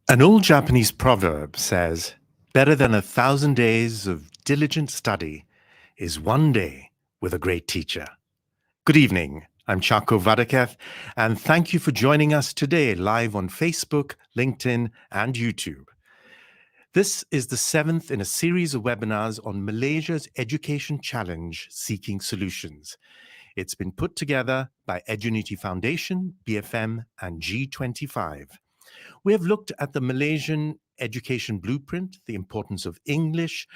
An old Japanese proverb says, "Better than 1,000 days of diligent study is one day with a great teacher." Good evening. I'm Chacko Vadaketh, and thank you for joining us today live on Facebook, LinkedIn, and YouTube. This is the 7th in a series of webinars on Malaysia's education challenge, Seeking Solutions. It's been put together by Edunity Foundation, BFM, and G25. We have looked at the Malaysian education blueprint, the importance of English,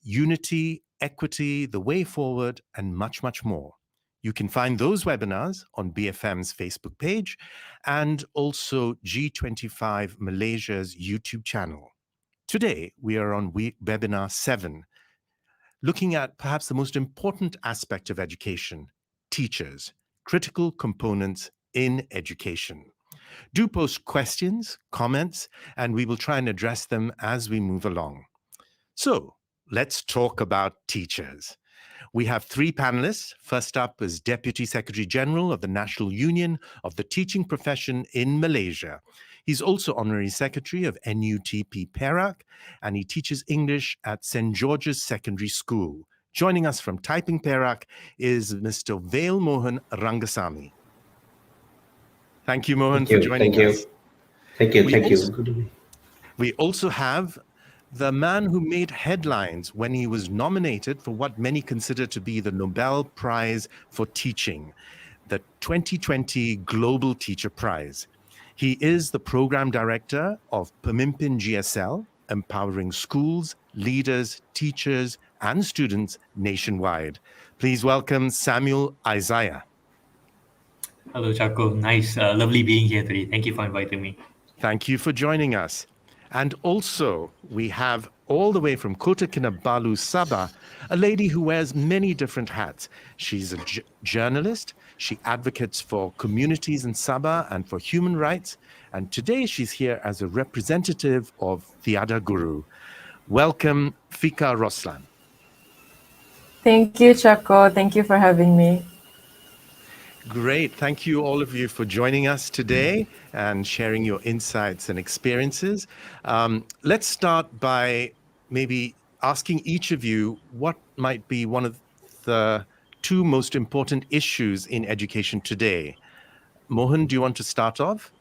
unity, equity, the way forward, and much, much more. You can find those webinars on BFM's Facebook page and also G25 Malaysia's YouTube channel. Today, we are on webinar 7, looking at perhaps the most important aspect of education, teachers, critical components in education. Do post questions, comments, and we will try and address them as we move along. So let's talk about teachers. We have 3 panelists. First up is Deputy Secretary General of the National Union of the Teaching Profession in Malaysia. He's also Honorary Secretary of NUTP Perak, and he teaches English at St. George's Secondary School. Joining us from Taiping Perak is Mr. Vail Mohan Rangasamy. Thank you, Mohan, for joining us. Thank you. Good evening. We also have the man who made headlines when he was nominated for what many consider to be the Nobel Prize for Teaching, the 2020 Global Teacher Prize. He is the Program Director of PEMIMPIN GSL, empowering schools, leaders, teachers, and students nationwide. Please welcome Samuel Isaiah. Hello, Chacko. Nice, lovely being here today. Thank you for inviting me. Thank you for joining us. And also, we have all the way from Kota Kinabalu, Sabah, a lady who wears many different hats. She's a journalist. She advocates for communities in Sabah and for human rights. And today she's here as a representative of Tiada.Guru. Welcome, Fiqah Roslan. Thank you, Chacko. Thank you for having me. Great. Thank you, all of you, for joining us today and sharing your insights and experiences. Let's start by maybe asking each of you what might be one of the 2 most important issues in education today. Mohan, do you want to start off?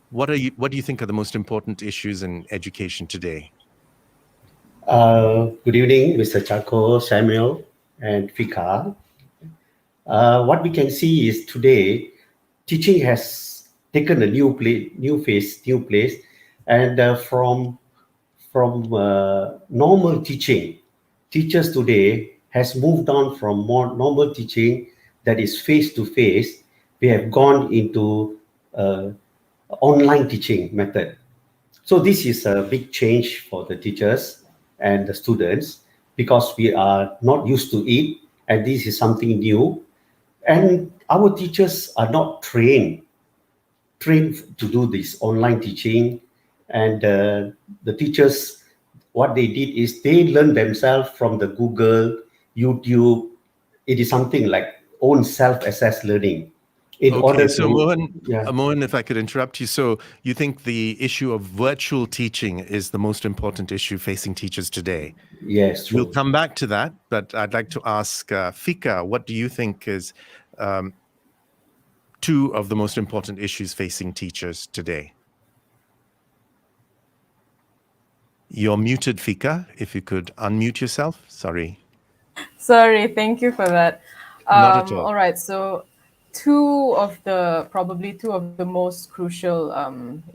What do you think are the most important issues in education today? Good evening, Mr. Chacko, Samuel, and Fiqah. What we can see is today, teaching has taken a new place, and from normal teaching, teachers today has moved on from more normal teaching that is face-to-face. We have gone into online teaching method. So this is a big change for the teachers and the students because we are not used to it, and this is something new. And our teachers are not trained to do this online teaching. And the teachers, what they did is they learned themselves from the Google, YouTube. It is something like own self-assessed learning. Mohan, if I could interrupt you. So you think the issue of virtual teaching is the most important issue facing teachers today? Yes, true. We'll come back to that, but I'd like to ask Fiqah, what do you think is 2 of the most important issues facing teachers today? You're muted, Fiqah. If you could unmute yourself. Sorry, thank you for that. Not at all. All right, so probably two of the most crucial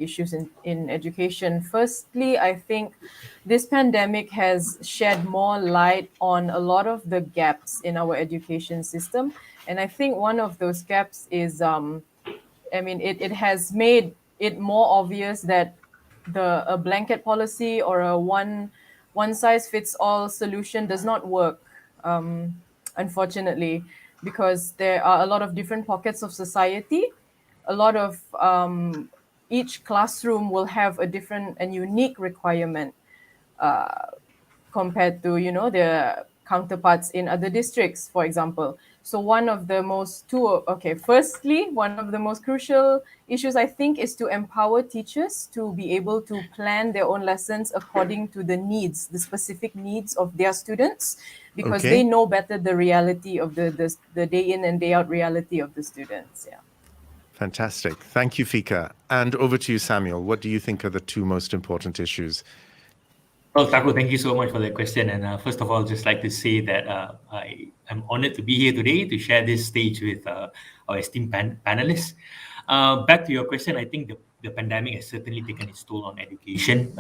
issues in education. Firstly, I think this pandemic has shed more light on a lot of the gaps in our education system. And I think one of those gaps is, it has made it more obvious that a blanket policy or a one-size-fits-all solution does not work, unfortunately, because there are a lot of different pockets of society. A lot of each classroom will have a different and unique requirement compared to the counterparts in other districts, for example. So firstly, one of the most crucial issues, I think, is to empower teachers to be able to plan their own lessons according to the specific needs of their students, because they know better the reality of the day in and day out reality of the students. Yeah. Fantastic. Thank you, Fiqah. And over to you, Samuel. What do you think are the two most important issues? Well, Chacko, thank you so much for that question. And first of all, just like to say that I am honored to be here today to share this stage with our esteemed panelists. Back to your question, I think the pandemic has certainly taken its toll on education.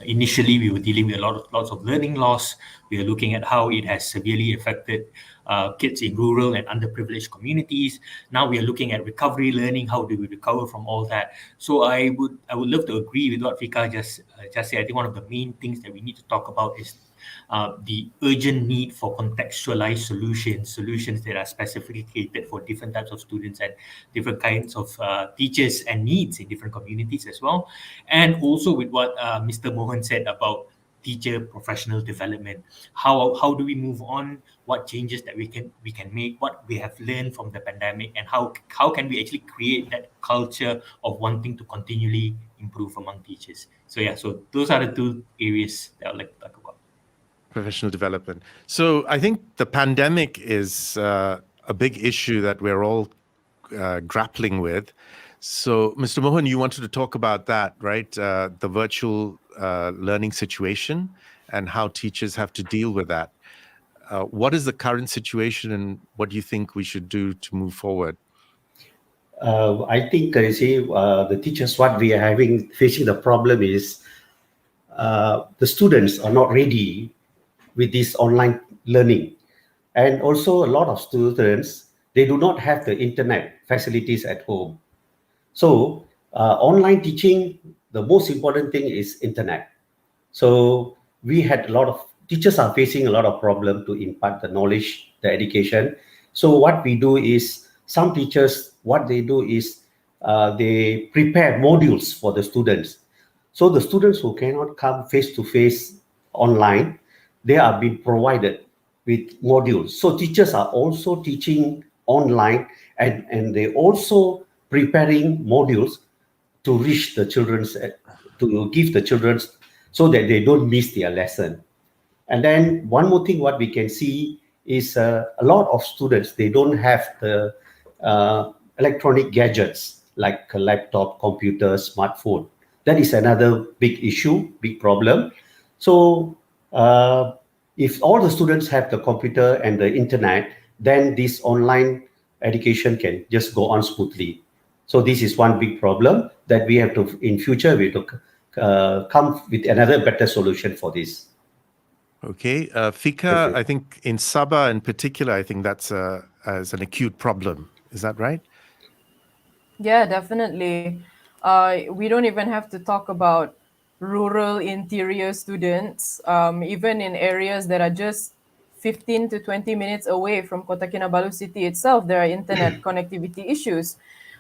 Initially, we were dealing with lots of learning loss. We are looking at how it has severely affected kids in rural and underprivileged communities. Now we are looking at recovery learning. How do we recover from all that? So I would love to agree with what Fiqah just said. I think one of the main things that we need to talk about is the urgent need for contextualized solutions that are specifically catered for different types of students and different kinds of teachers and needs in different communities as well. And also with what Mr. Mohan said about teacher professional development. How do we move on? What changes that we can make? What we have learned from the pandemic, and how can we actually create that culture of wanting to continually improve among teachers? So those are the two areas that I'd like to talk about. Professional development. So I think the pandemic is a big issue that we're all grappling with. So, Mr. Mohan, you wanted to talk about that, right? The virtual learning situation and how teachers have to deal with that. What is the current situation, and what do you think we should do to move forward? I think, the teachers, what we are facing the problem is the students are not ready with this online learning. And also a lot of students, they do not have the internet facilities at home. So online teaching, the most important thing is internet. So we had a lot of teachers are facing a lot of problem to impart the knowledge, the education. So what we do is, some teachers, what they do is they prepare modules for the students. So the students who cannot come face to face online, they are being provided with modules. So teachers are also teaching online, and they also preparing modules to reach the children's, to give the children's, so that they don't miss their lesson. And then one more thing, what we can see is a lot of students, they don't have the electronic gadgets like a laptop, computer, smartphone. That is another big issue, big problem. So if all the students have the computer and the internet, then this online education can just go on smoothly. So this is one big problem that we have to, in future, we have to come with another better solution for this. Okay, Fiqah, I think in Sabah in particular, I think that's as an acute problem. Is that right? Yeah, definitely. We don't even have to talk about rural interior students. Even in areas that are just 15 to 20 minutes away from Kota Kinabalu city itself, there are internet connectivity issues.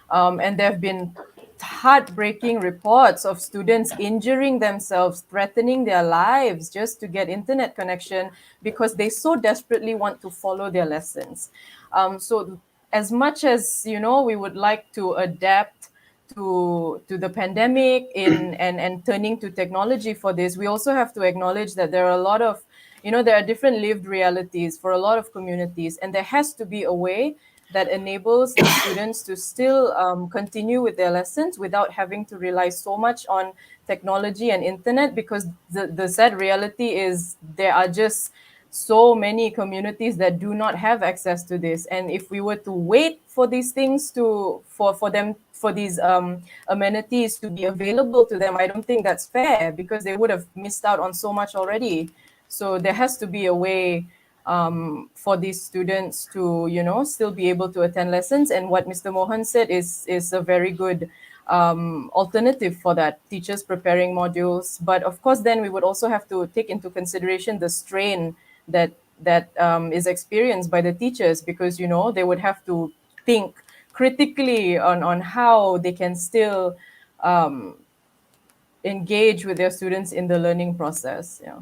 And there have been heartbreaking reports of students injuring themselves, threatening their lives just to get internet connection because they so desperately want to follow their lessons. So as much as, we would like to adapt to the pandemic and turning to technology for this, we also have to acknowledge that there are a lot of, there are different lived realities for a lot of communities, and there has to be a way that enables the students to still continue with their lessons without having to rely so much on technology and internet, because the sad reality is there are just so many communities that do not have access to this. And if we were to wait for these things for these amenities to be available to them, I don't think that's fair, because they would have missed out on so much already. So there has to be a way for these students to, still be able to attend lessons. And what Mr. Mohan said is a very good alternative for that, teachers preparing modules. But of course, then we would also have to take into consideration the strain that is experienced by the teachers, because, they would have to think critically on how they can still engage with their students in the learning process. Yeah.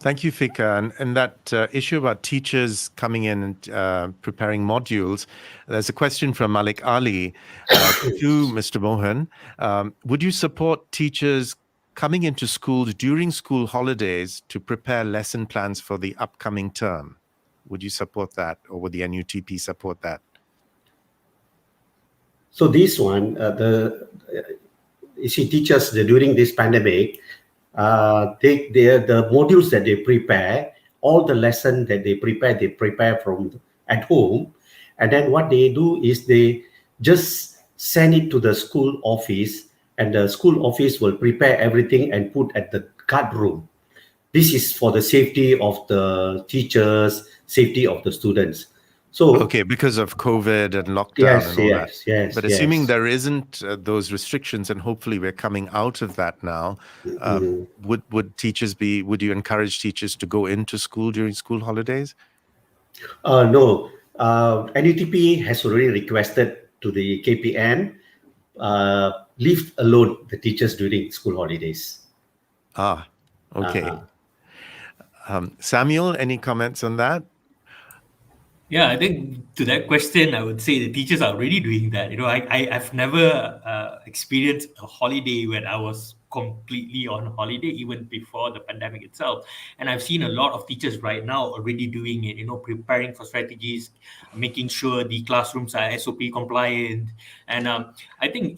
Thank you, Fiqah. And that issue about teachers coming in and preparing modules, there's a question from Malik Ali to Mr. Mohan. Would you support teachers coming into schools during school holidays to prepare lesson plans for the upcoming term? Would you support that, or would the NUTP support that? So this one, you see, teachers during this pandemic, the modules that they prepare, all the lesson that they prepare from at home, and then what they do is they just send it to the school office, and the school office will prepare everything and put at the card room. This is for the safety of the teachers, safety of the students. So okay, because of COVID and lockdown and all that. Yes. But assuming there isn't those restrictions, and hopefully we're coming out of that now, would you encourage teachers to go into school during school holidays? No. NUTP has already requested to the KPN leave alone the teachers during school holidays. Okay. Samuel, any comments on that? Yeah, I think to that question, I would say the teachers are already doing that. I've never experienced a holiday when I was completely on holiday, even before the pandemic itself. And I've seen a lot of teachers right now already doing it, preparing for strategies, making sure the classrooms are SOP compliant. And I think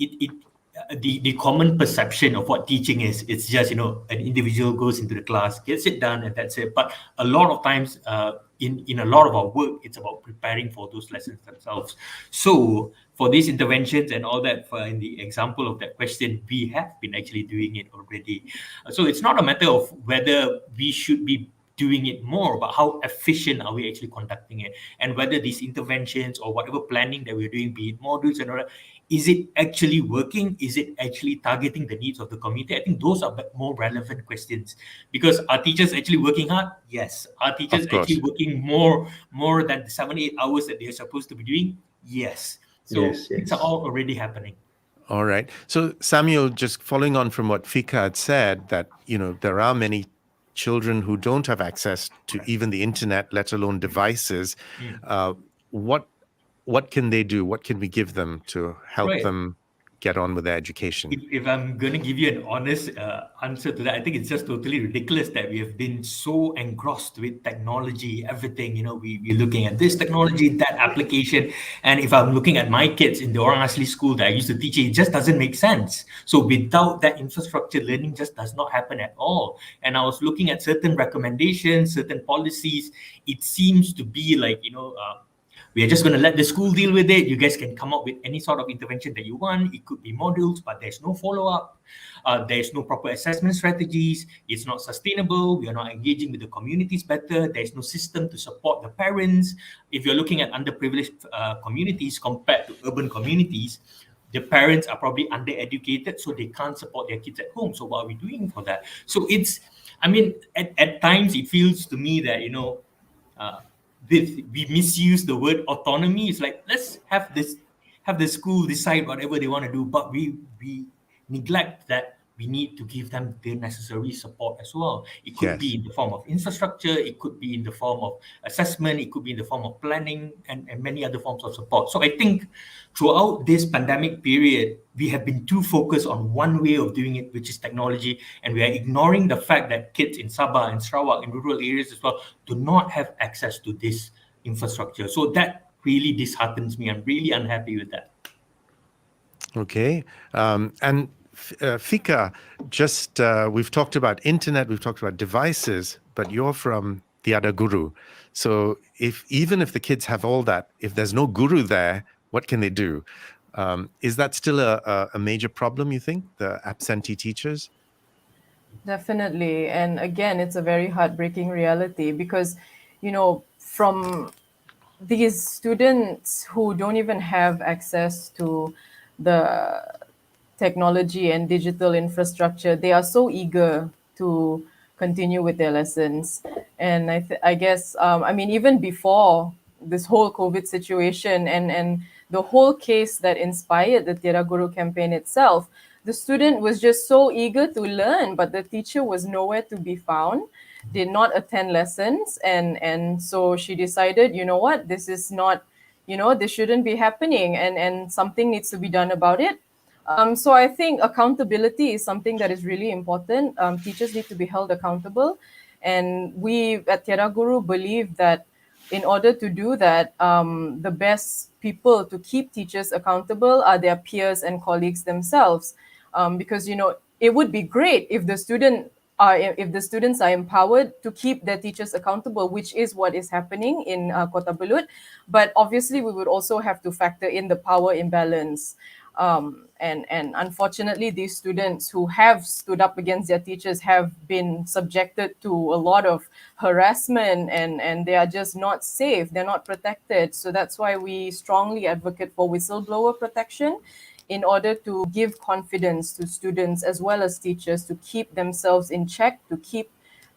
the common perception of what teaching is, it's just, an individual goes into the class, gets it done, and that's it. But a lot of times, in a lot of our work, it's about preparing for those lessons themselves. So for these interventions and all that, in the example of that question, we have been actually doing it already. So it's not a matter of whether we should be doing it more, but how efficient are we actually conducting it, and whether these interventions or whatever planning that we're doing, be it modules and all that, is it actually working? Is it actually targeting the needs of the community? I think those are more relevant questions, because are teachers actually working hard? Yes. Are teachers actually working more than the 7-8 hours that they're supposed to be doing? Yes. So it's all already happening. All right. So Samuel, just following on from what Fiqah had said, that there are many children who don't have access to even the internet, let alone devices. What can they do? What can we give them to help them get on with their education? If I'm going to give you an honest answer to that, I think it's just totally ridiculous that we have been so engrossed with technology, everything. We're looking at this technology, that application. And if I'm looking at my kids in the Orang Asli school that I used to teach, it just doesn't make sense. So without that infrastructure, learning just does not happen at all. And I was looking at certain recommendations, certain policies. It seems to be like, we are just going to let the school deal with it. You guys can come up with any sort of intervention that you want. It could be modules, but there's no follow-up. There's no proper assessment strategies. It's not sustainable. We are not engaging with the communities better. There's no system to support the parents. If you're looking at underprivileged communities compared to urban communities, the parents are probably undereducated, so they can't support their kids at home. So what are we doing for that? So at times it feels to me that, we misuse the word autonomy. It's like, let's have the school decide whatever they want to do, but we neglect that we need to give them the necessary support as well. It could be in the form of infrastructure, it could be in the form of assessment, it could be in the form of planning, and many other forms of support. So I think throughout this pandemic period, we have been too focused on one way of doing it, which is technology, and we are ignoring the fact that kids in Sabah and Sarawak and rural areas as well do not have access to this infrastructure. So that really disheartens me. I'm really unhappy with that. Okay. And Fiqah, just we've talked about internet, we've talked about devices, but you're from Tiada.Guru. So even if the kids have all that, if there's no guru there, what can they do? Is that still a major problem, you think, the absentee teachers? Definitely. And again, it's a very heartbreaking reality because, from these students who don't even have access to the technology and digital infrastructure, they are so eager to continue with their lessons. And I guess, even before this whole COVID situation and the whole case that inspired the Tiada.Guru campaign itself, the student was just so eager to learn, but the teacher was nowhere to be found. did not attend lessons, and so she decided, you know what, this is not, this shouldn't be happening, and something needs to be done about it. So I think accountability is something that is really important. Teachers need to be held accountable, and we at Tiada.Guru believe that in order to do that, the best people to keep teachers accountable are their peers and colleagues themselves, because it would be great if the students are empowered to keep their teachers accountable, which is what is happening in Kota Belud. But obviously, we would also have to factor in the power imbalance. And unfortunately, these students who have stood up against their teachers have been subjected to a lot of harassment, and they are just not safe. They're not protected. So that's why we strongly advocate for whistleblower protection, in order to give confidence to students as well as teachers to keep themselves in check, to keep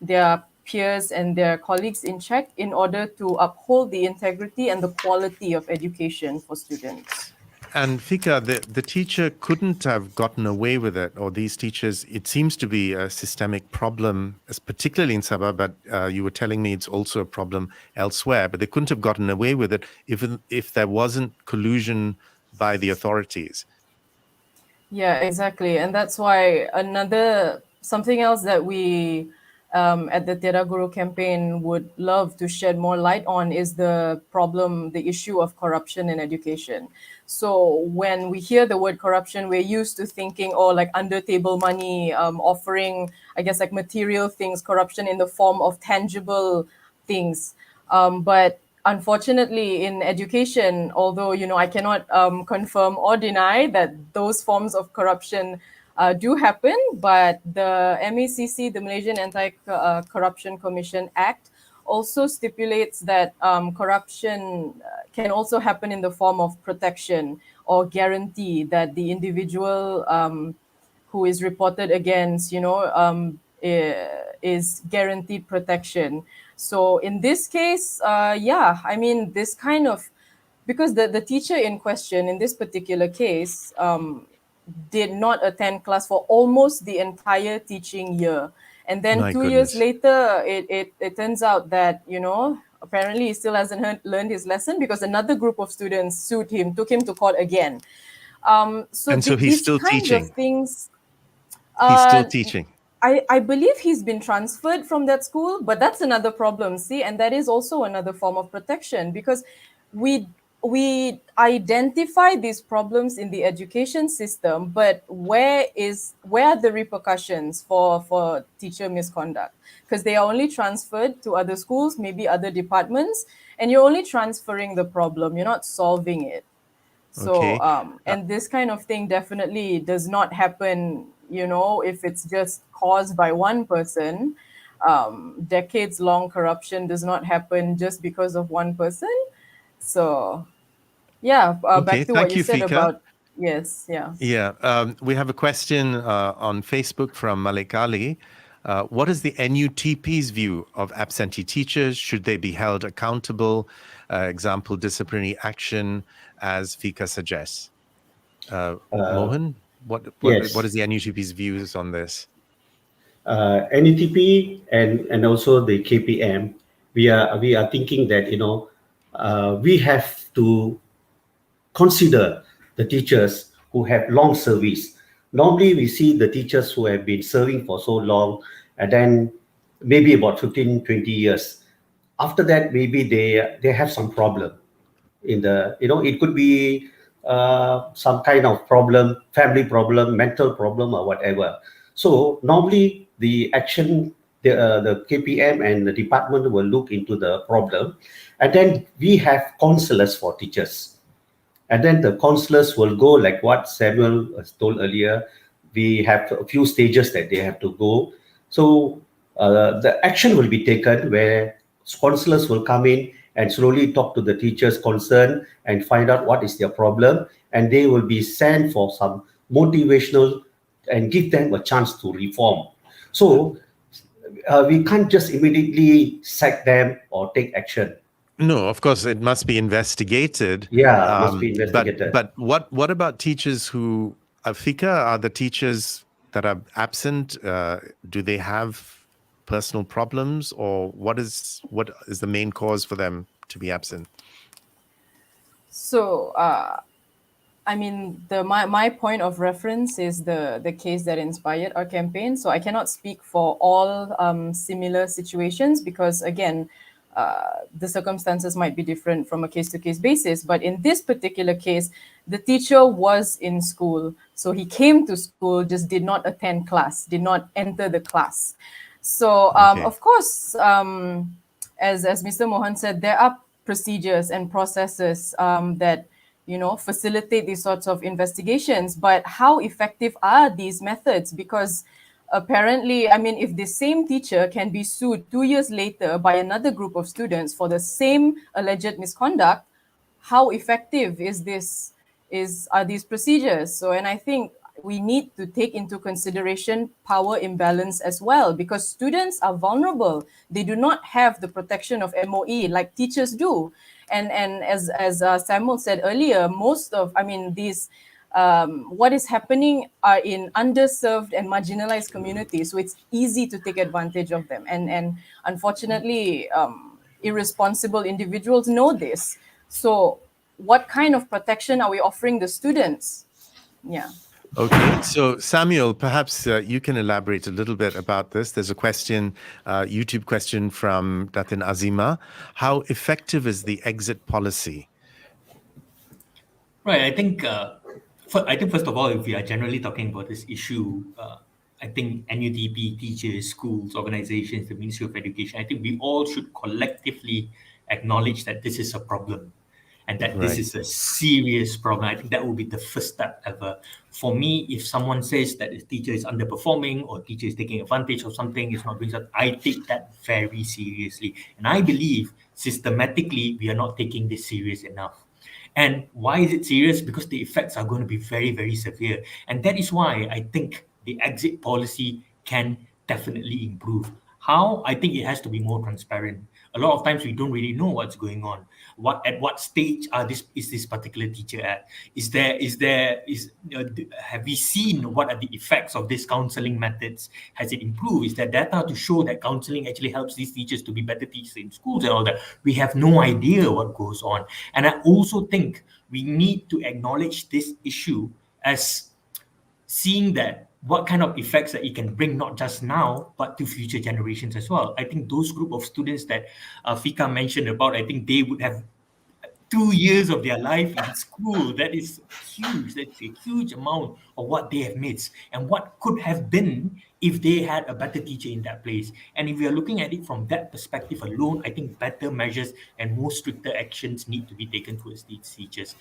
their peers and their colleagues in check, in order to uphold the integrity and the quality of education for students. And Fiqah, the teacher couldn't have gotten away with it, or these teachers, it seems to be a systemic problem, particularly in Sabah, but you were telling me it's also a problem elsewhere, but they couldn't have gotten away with it if there wasn't collusion by the authorities. Yeah, exactly. And that's why something else that we at the Tiada.Guru campaign would love to shed more light on is the issue of corruption in education. So when we hear the word corruption, we're used to thinking, like under table money, offering, I guess, like material things, corruption in the form of tangible things. But unfortunately, in education, although I cannot confirm or deny that those forms of corruption do happen, but the MACC, the Malaysian Anti-Corruption Commission Act, also stipulates that corruption can also happen in the form of protection or guarantee that the individual who is reported against, is guaranteed protection. So in this case, this kind of, because the teacher in question in this particular case did not attend class for almost the entire teaching year. And then My 2 years goodness. later, it turns out that, apparently he still hasn't learned his lesson, because another group of students sued him, took him to court again. So And so he's these still kinds teaching. of things. He's still teaching. I believe he's been transferred from that school, but that's another problem. See, and that is also another form of protection, because we identify these problems in the education system, but where are the repercussions for teacher misconduct? Because they are only transferred to other schools, maybe other departments, and you're only transferring the problem. You're not solving it. So, Okay. and this kind of thing definitely does not happen, if it's just caused by one person. Decades-long corruption does not happen just because of one person. So, yeah, Okay, back to what thank you you, said Fiqah. about, yes, yeah. Yeah, we have a question on Facebook from Malik Ali. What is the NUTP's view of absentee teachers? Should they be held accountable? Example, disciplinary action, as Fiqah suggests. Mohan, what Yes. is the NUTP's views on this? NUTP and also the KPM, we are thinking that we have to consider the teachers who have long service. Normally, we see the teachers who have been serving for so long, and then maybe about 15, 20 years. After that, maybe they have some problem in the, it could be some kind of problem, family problem, mental problem, or whatever. So normally the action, the KPM and the department will look into the problem, and then we have counselors for teachers. And then the counselors will go, like what Samuel has told earlier, we have a few stages that they have to go. So the action will be taken where counselors will come in and slowly talk to the teachers concerned and find out what is their problem. And they will be sent for some motivational and give them a chance to reform. So we can't just immediately sack them or take action. No, of course, it must be investigated. Yeah, must be investigated. But what about teachers who, Fiqah, are the teachers that are absent? Do they have personal problems, or what is the main cause for them to be absent? So, I mean, my point of reference is the case that inspired our campaign. So I cannot speak for all similar situations because, again, the circumstances might be different from a case-to-case basis. But in this particular case, the teacher was in school. So he came to school, just did not attend class, did not enter the class. So, Okay. of course, as Mr. Mohan said, there are procedures and processes that facilitate these sorts of investigations. But how effective are these methods? Because apparently, I mean, if the same teacher can be sued 2 years later by another group of students for the same alleged misconduct, how effective are these procedures? So, and I think we need to take into consideration power imbalance as well, because students are vulnerable. They do not have the protection of MOE like teachers do. And as Samuel said earlier, these what is happening are in underserved and marginalized communities, so it's easy to take advantage of them. And unfortunately, irresponsible individuals know this. So what kind of protection are we offering the students? Yeah. Okay, so Samuel, perhaps you can elaborate a little bit about this. There's a question, YouTube question from Datin Azima. How effective is the exit policy? Right. I think first of all, if we are generally talking about this issue, I think NUTP, teachers, schools, organizations, the Ministry of Education, I think we all should collectively acknowledge that this is a problem and that this Right. is a serious problem. I think that would be the first step ever. For me, if someone says that a teacher is underperforming or teacher is taking advantage of something, is not doing something, I take that very seriously. And I believe systematically we are not taking this serious enough. And why is it serious? Because the effects are going to be very, very severe. And that is why I think the exit policy can definitely improve. How? I think it has to be more transparent. A lot of times we don't really know what's going on. At what stage is this particular teacher at? Have we seen what are the effects of these counseling methods? Has it improved? Is there data to show that counseling actually helps these teachers to be better teachers in schools and all that? We have no idea what goes on. And I also think we need to acknowledge this issue as seeing that what kind of effects that it can bring, not just now, but to future generations as well. I think those group of students that Fiqah mentioned about, I think they would have 2 years of their life in school. That is huge. That's a huge amount of what they have missed and what could have been if they had a better teacher in that place. And if we are looking at it from that perspective alone, I think better measures and more stricter actions need to be taken towards these teachers.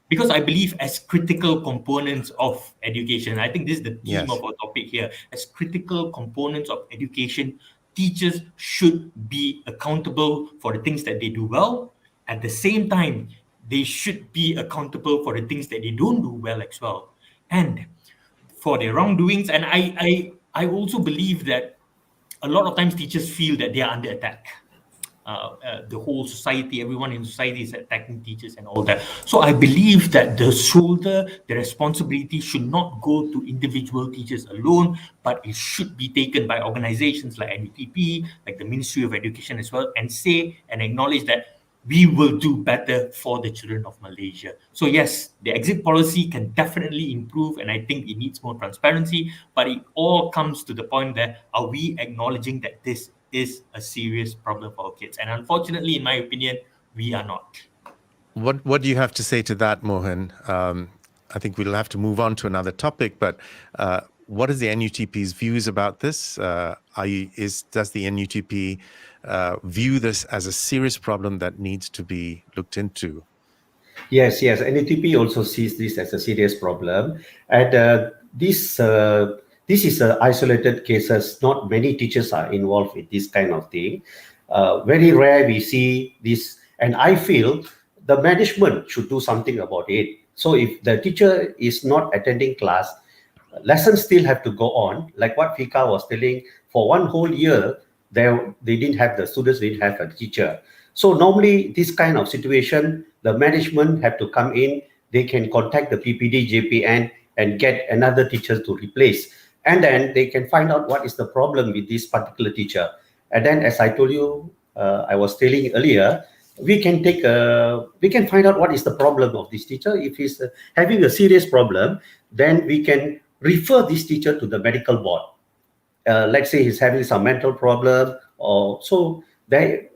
Because I believe as critical components of education, I think this is the theme Yes. of our topic here, as critical components of education, teachers should be accountable for the things that they do well. At the same time, they should be accountable for the things that they don't do well as well, and for their wrongdoings. And I also believe that a lot of times teachers feel that they are under attack. The whole society, everyone in society is attacking teachers and all that. So I believe that the responsibility should not go to individual teachers alone, but it should be taken by organizations like NUTP, like the Ministry of Education as well, and say and acknowledge that we will do better for the children of Malaysia. So yes, the exit policy can definitely improve, and I think it needs more transparency, but it all comes to the point that are we acknowledging that this is a serious problem for our kids? And unfortunately, in my opinion, we are not. What do you have to say to that, Mohan? I think we'll have to move on to another topic, but what is the NUTP's views about this? Does the NUTP view this as a serious problem that needs to be looked into? Yes. NUTP also sees this as a serious problem, and this is a isolated cases. Not many teachers are involved in this kind of thing. Very rare we see this, and I feel the management should do something about it. So if the teacher is not attending class, lessons still have to go on. Like what Fiqah was telling, for one whole year, the students didn't have a teacher. So normally this kind of situation, the management have to come in. They can contact the PPD, JPN, and get another teacher to replace. and then they can find out what is the problem with this particular teacher. And then, as I told you, I was telling earlier, we can find out what is the problem of this teacher. If he's having a serious problem, then we can refer this teacher to the medical board. Let's say he's having some mental problem, or so the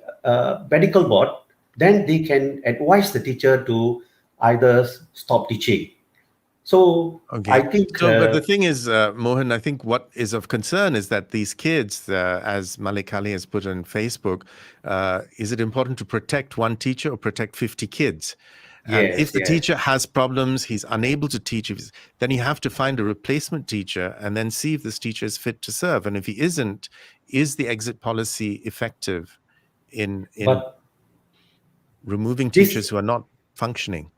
medical board, then they can advise the teacher to either stop teaching. So Okay. I think, but the thing is, Mohan, I think what is of concern is that these kids, as Malik Ali has put on Facebook, is it important to protect one teacher or protect 50 kids? And yes, if the yes. teacher has problems, he's unable to teach, then you have to find a replacement teacher and then see if this teacher is fit to serve. And if he isn't, is the exit policy effective in But removing this- teachers who are not functioning?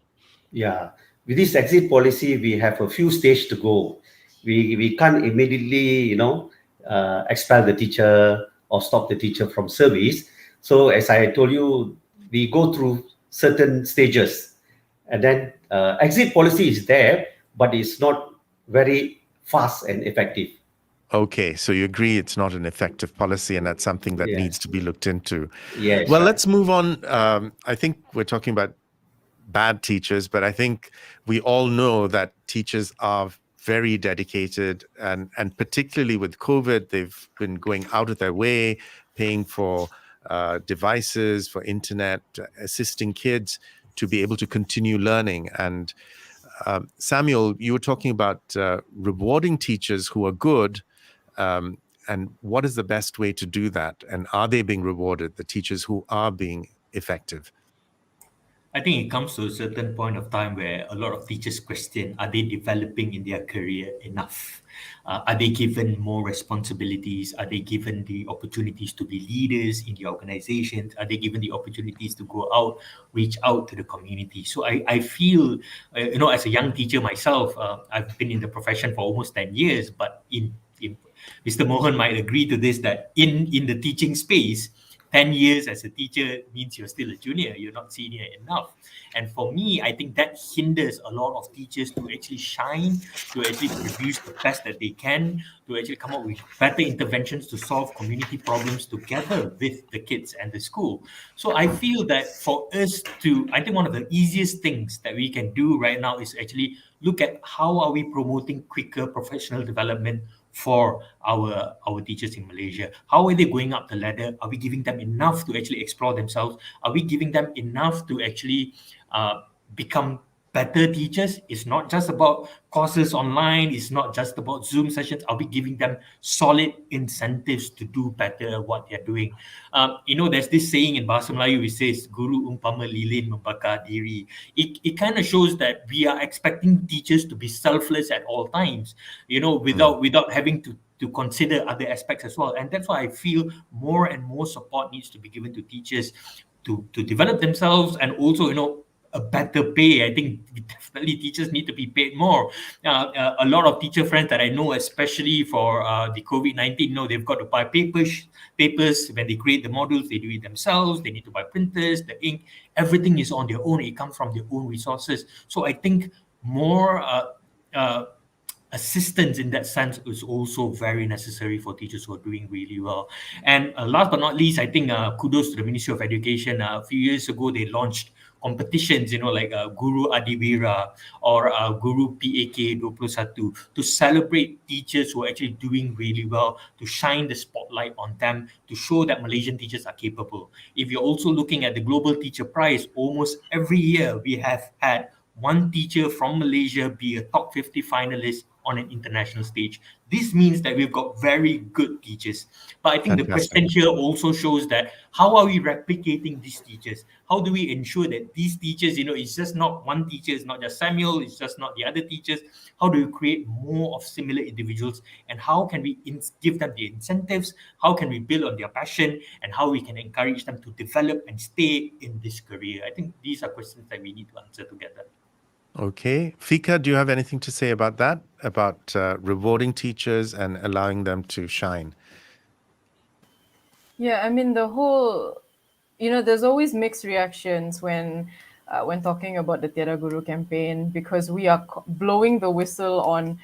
Yeah, with this exit policy, we have a few stages to go. We can't immediately, expel the teacher or stop the teacher from service. So as I told you, we go through certain stages, and then exit policy is there, but it's not very fast and effective. Okay, so you agree it's not an effective policy, and that's something that Yes. needs to be looked into. Yes. Well, right. let's move on. I think we're talking about bad teachers, but I think we all know that teachers are very dedicated, and particularly with COVID, they've been going out of their way, paying for devices, for internet, assisting kids to be able to continue learning. And Samuel, you were talking about rewarding teachers who are good. And what is the best way to do that? And are they being rewarded, the teachers who are being effective? I think it comes to a certain point of time where a lot of teachers question, are they developing in their career enough? Are they given more responsibilities? Are they given the opportunities to be leaders in the organizations? Are they given the opportunities to go out, reach out to the community? So I feel, as a young teacher myself, I've been in the profession for almost 10 years, but in Mr. Mohan might agree to this, that in the teaching space, 10 years as a teacher means you're still a junior, you're not senior enough. And for me, I think that hinders a lot of teachers to actually shine, to actually produce the best that they can, to actually come up with better interventions to solve community problems together with the kids and the school. So I feel that for us I think one of the easiest things that we can do right now is actually look at how are we promoting quicker professional development for our teachers in Malaysia. How are they going up the ladder? Are we giving them enough to actually explore themselves? Are we giving them enough to actually become better teachers? It's not just about courses online. It's not just about Zoom sessions. Are we giving them solid incentives to do better at what they're doing? There's this saying in Bahasa Melayu which says, Guru umpama lilin membakar diri. It kind of shows that we are expecting teachers to be selfless at all times, without having to consider other aspects as well. And that's why I feel more and more support needs to be given to teachers to develop themselves, and also, a better pay. I think definitely teachers need to be paid more. A lot of teacher friends that I know, especially for the COVID-19, they've got to buy papers. When they create the modules, they do it themselves. They need to buy printers, the ink, everything is on their own. It comes from their own resources. So I think more assistance in that sense is also very necessary for teachers who are doing really well. And last but not least, I think kudos to the Ministry of Education. A few years ago, they launched competitions, like Guru Adibira or Guru PAK 21, to celebrate teachers who are actually doing really well, to shine the spotlight on them, to show that Malaysian teachers are capable. If you're also looking at the Global Teacher Prize, almost every year we have had one teacher from Malaysia be a top 50 finalist on an international stage. This means that we've got very good teachers. But I think the question here also shows that how are we replicating these teachers? How do we ensure that these teachers, it's just not one teacher, it's not just Samuel, it's just not the other teachers. How do we create more of similar individuals? And how can we give them the incentives? How can we build on their passion? And how we can encourage them to develop and stay in this career? I think these are questions that we need to answer together. Okay. Fiqah, do you have anything to say about that? About rewarding teachers and allowing them to shine? Yeah, I mean, the whole, there's always mixed reactions when talking about the Tiada.Guru campaign, because we are blowing the whistle on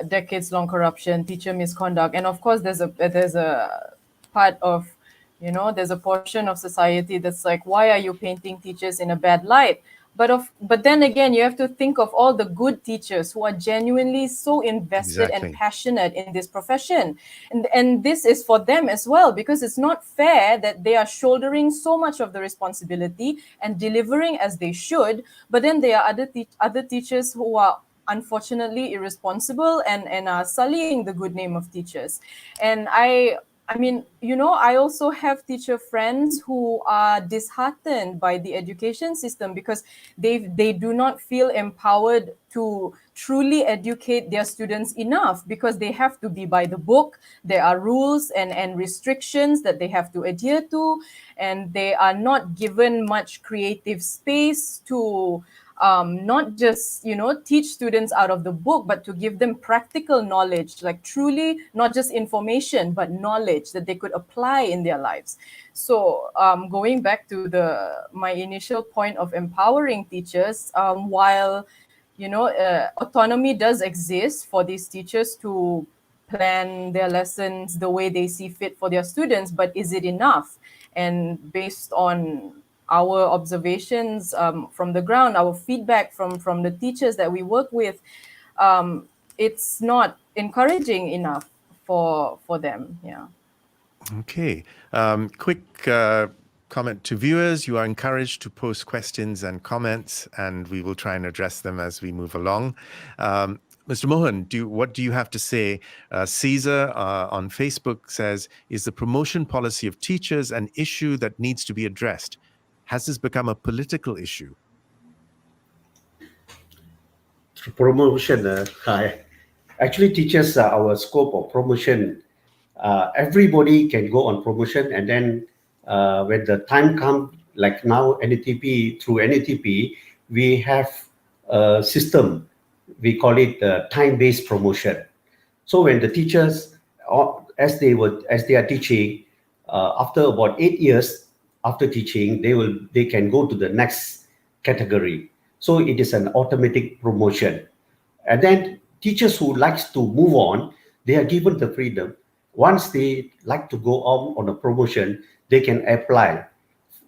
decades-long corruption, teacher misconduct, and of course there's a part of, there's a portion of society that's like, why are you painting teachers in a bad light? But then again, you have to think of all the good teachers who are genuinely so invested Exactly. and passionate in this profession. And this is for them as well, because it's not fair that they are shouldering so much of the responsibility and delivering as they should, but then there are other teachers who are unfortunately irresponsible and are sullying the good name of teachers. And I mean, I also have teacher friends who are disheartened by the education system because they do not feel empowered to truly educate their students enough, because they have to be by the book. There are rules and restrictions that they have to adhere to, and they are not given much creative space to not just teach students out of the book, but to give them practical knowledge, like truly not just information but knowledge that they could apply in their lives. So going back to my initial point of empowering teachers, while autonomy does exist for these teachers to plan their lessons the way they see fit for their students, but is it enough? And based on our observations from the ground, our feedback from the teachers that we work with, it's not encouraging enough for them. Yeah. Okay. Quick comment to viewers. You are encouraged to post questions and comments, and we will try and address them as we move along. Mr. Mohan, what do you have to say? Caesar on Facebook says, is the promotion policy of teachers an issue that needs to be addressed? Has this become a political issue? Promotion, actually teachers, our scope of promotion, everybody can go on promotion, and then when the time comes, like now NUTP, through NUTP, we have a system, we call it time-based promotion. So when the teachers, as they are teaching, after about 8 years after teaching, they can go to the next category. So it is an automatic promotion. And then teachers who likes to move on, they are given the freedom. Once they like to go on a promotion, they can apply.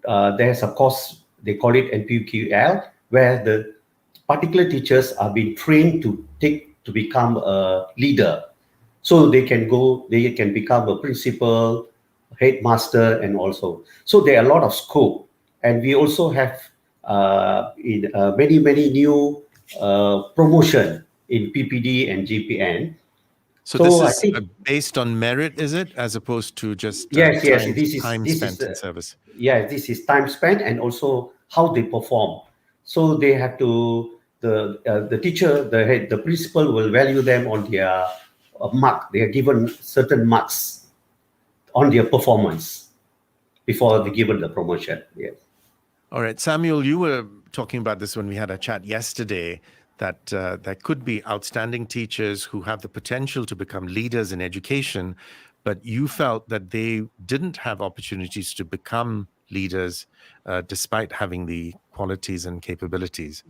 There's a course, they call it NPQL, where the particular teachers are being trained to become a leader. So they can become a principal, headmaster, and also. So there are a lot of scope. And we also have many new promotion in PPD and GPN. So this is based on merit, is it, as opposed to just yes, time spent in service? Yeah, this is time spent and also how they perform. So they have to, the teacher, the principal will value them on their mark. They are given certain marks on their performance before they given the promotion. Yes. All right, Samuel, you were talking about this when we had a chat yesterday, that there could be outstanding teachers who have the potential to become leaders in education, but you felt that they didn't have opportunities to become leaders despite having the qualities and capabilities.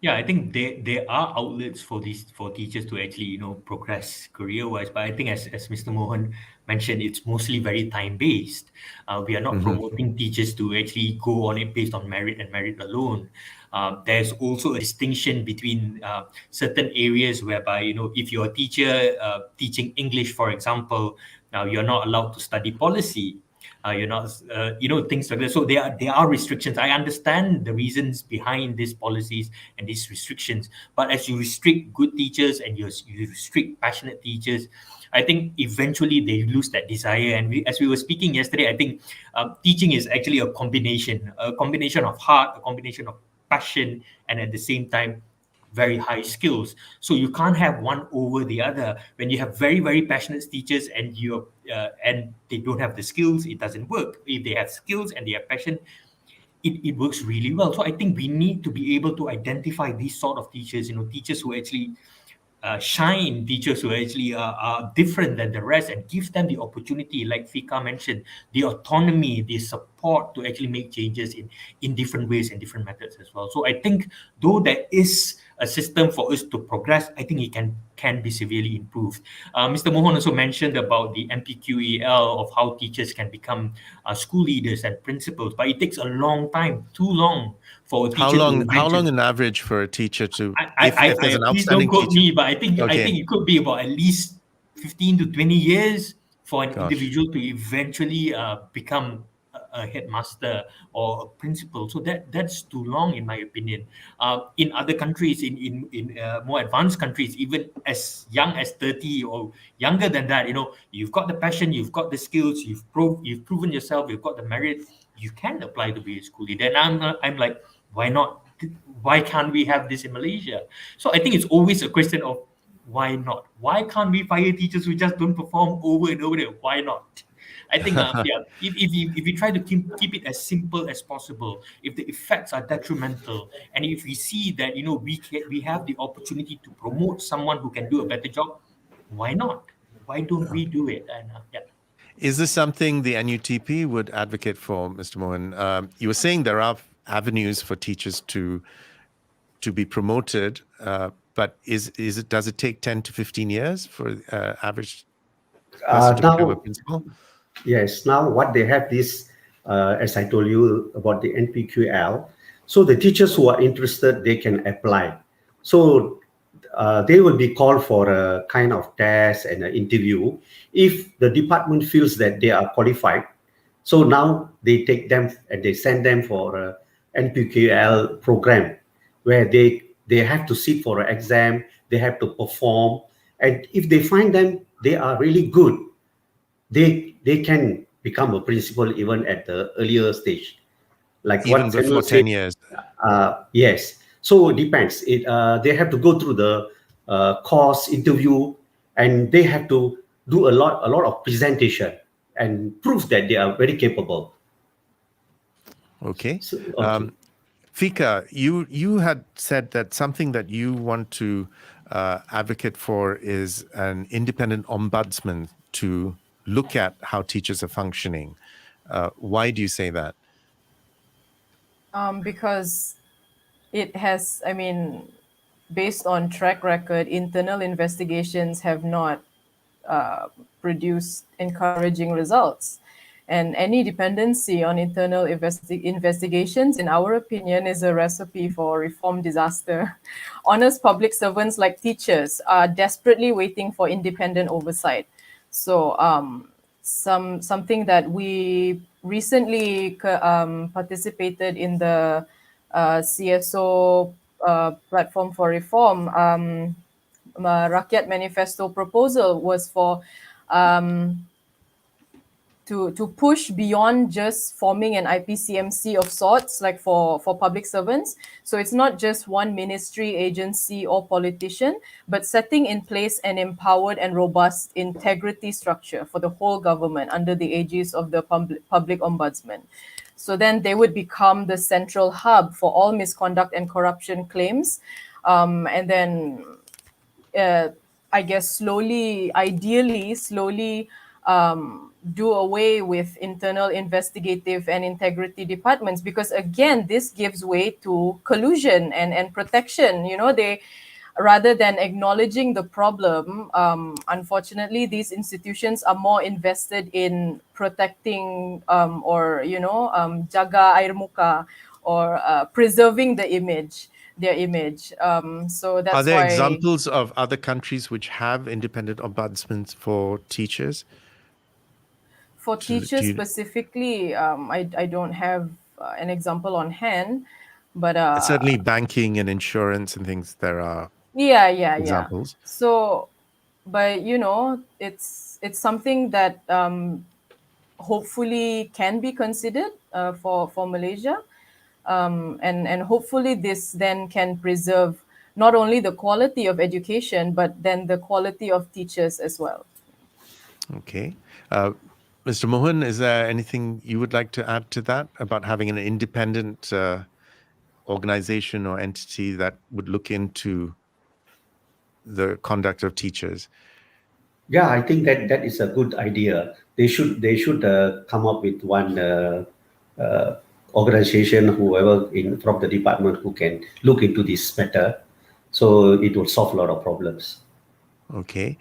Yeah, I think there are outlets for teachers to actually progress career-wise, but I think as Mr. Mohan mentioned, it's mostly very time-based. We are not promoting teachers to actually go on it based on merit and merit alone. There's also a distinction between certain areas whereby if you're a teacher teaching English, for example, now you're not allowed to study policy. You're not, things like that. So there are restrictions. I understand the reasons behind these policies and these restrictions, but as you restrict good teachers and you restrict passionate teachers, I think eventually they lose that desire. And as we were speaking yesterday, I think teaching is actually a combination of heart, a combination of passion, and at the same time, very high skills. So you can't have one over the other. When you have very, very passionate teachers and and they don't have the skills, it doesn't work. If they have skills and they have passion, it works really well. So I think we need to be able to identify these sort of teachers, teachers who actually shine, teachers who actually are different than the rest, and give them the opportunity, like Fiqah mentioned, the autonomy, the support to actually make changes in different ways and different methods as well. So I think though there is a system for us to progress, I think it can be severely improved. Mr. Mohan also mentioned about the MPQEL of how teachers can become school leaders and principals, but it takes a long time, too long for a teacher How to long? How eventually. long an average for a teacher to, if I there's an please don't outstanding quote teacher? me, but I think Okay. it could be about at least 15 to 20 years for an Gosh. individual to eventually become a headmaster or a principal. So that's too long, in my opinion. In other countries, in more advanced countries, even as young as 30 or younger than that, you've got the passion, you've got the skills, you've proven yourself, you've got the merit, you can apply to be a school leader. And I'm like, why not? Why can't we have this in Malaysia? So I think it's always a question of why not? Why can't we fire teachers who just don't perform over and over again? Why not? I think if we try to keep it as simple as possible, if the effects are detrimental, and if we see that we have the opportunity to promote someone who can do a better job, why not? Why don't we do it? And Is this something the NUTP would advocate for, Mr. Mohan? You were saying there are avenues for teachers to be promoted, but does it take 10 to 15 years for average person to become a principal? Yes, now what they have this, as I told you about the NPQL, so the teachers who are interested, they can apply. So they will be called for a kind of test and an interview. If the department feels that they are qualified, so now they take them and they send them for a NPQL program where they have to sit for an exam, they have to perform. And if they find them, they are really good, they can become a principal even at the earlier stage. Like Even what before Samuel 10 said, years. yes. So it depends. They have to go through the course interview, and they have to do a lot of presentation and prove that they are very capable. Okay. So, okay. Fiqah, you had said that something that you want to advocate for is an independent ombudsman to look at how teachers are functioning. Why do you say that? Because it has, based on track record, internal investigations have not produced encouraging results. And any dependency on internal investigations, in our opinion, is a recipe for reform disaster. Honest public servants like teachers are desperately waiting for independent oversight. So something that we recently participated in the CSO platform for reform, Rakyat Manifesto proposal was for to push beyond just forming an IPCMC of sorts, like for public servants. So it's not just one ministry, agency, or politician, but setting in place an empowered and robust integrity structure for the whole government under the aegis of the public ombudsman. So then they would become the central hub for all misconduct and corruption claims. And then I guess ideally slowly do away with internal investigative and integrity departments, because again, this gives way to collusion and protection. They, rather than acknowledging the problem, unfortunately, these institutions are more invested in protecting or jaga air muka, or preserving their image. So that's Are there why examples of other countries which have independent ombudsmen for teachers? for teachers specifically, I don't have an example on hand, but Certainly banking and insurance and things, there are yeah. examples. So, but it's something that hopefully can be considered for Malaysia, and hopefully this then can preserve not only the quality of education, but then the quality of teachers as well. Okay. Mr. Mohan, is there anything you would like to add to that about having an independent organization or entity that would look into the conduct of teachers? Yeah, I think that is a good idea. They should come up with one organization, whoever from the department who can look into this matter. So it will solve a lot of problems. Okay.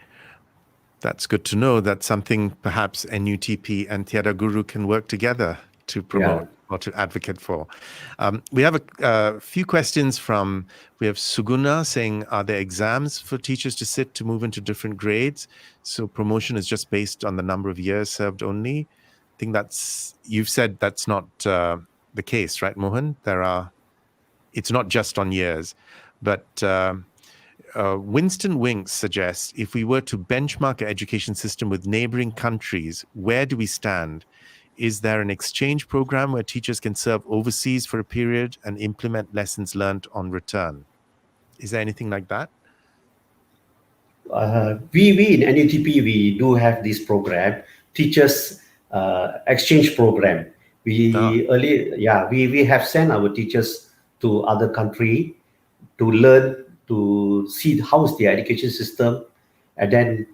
That's good to know. That's something perhaps NUTP and Tiada.Guru can work together to promote or to advocate for. We have a few questions we have Suguna saying, are there exams for teachers to sit to move into different grades? So promotion is just based on the number of years served only. I think you've said that's not the case, right, Mohan? It's not just on years, but Winston Winks suggests, if we were to benchmark our education system with neighboring countries, where do we stand? Is there an exchange program where teachers can serve overseas for a period and implement lessons learned on return? Is there anything like that? We in NUTP, we do have this program, teachers exchange program. We have sent our teachers to other country to learn, to see how's the education system, and then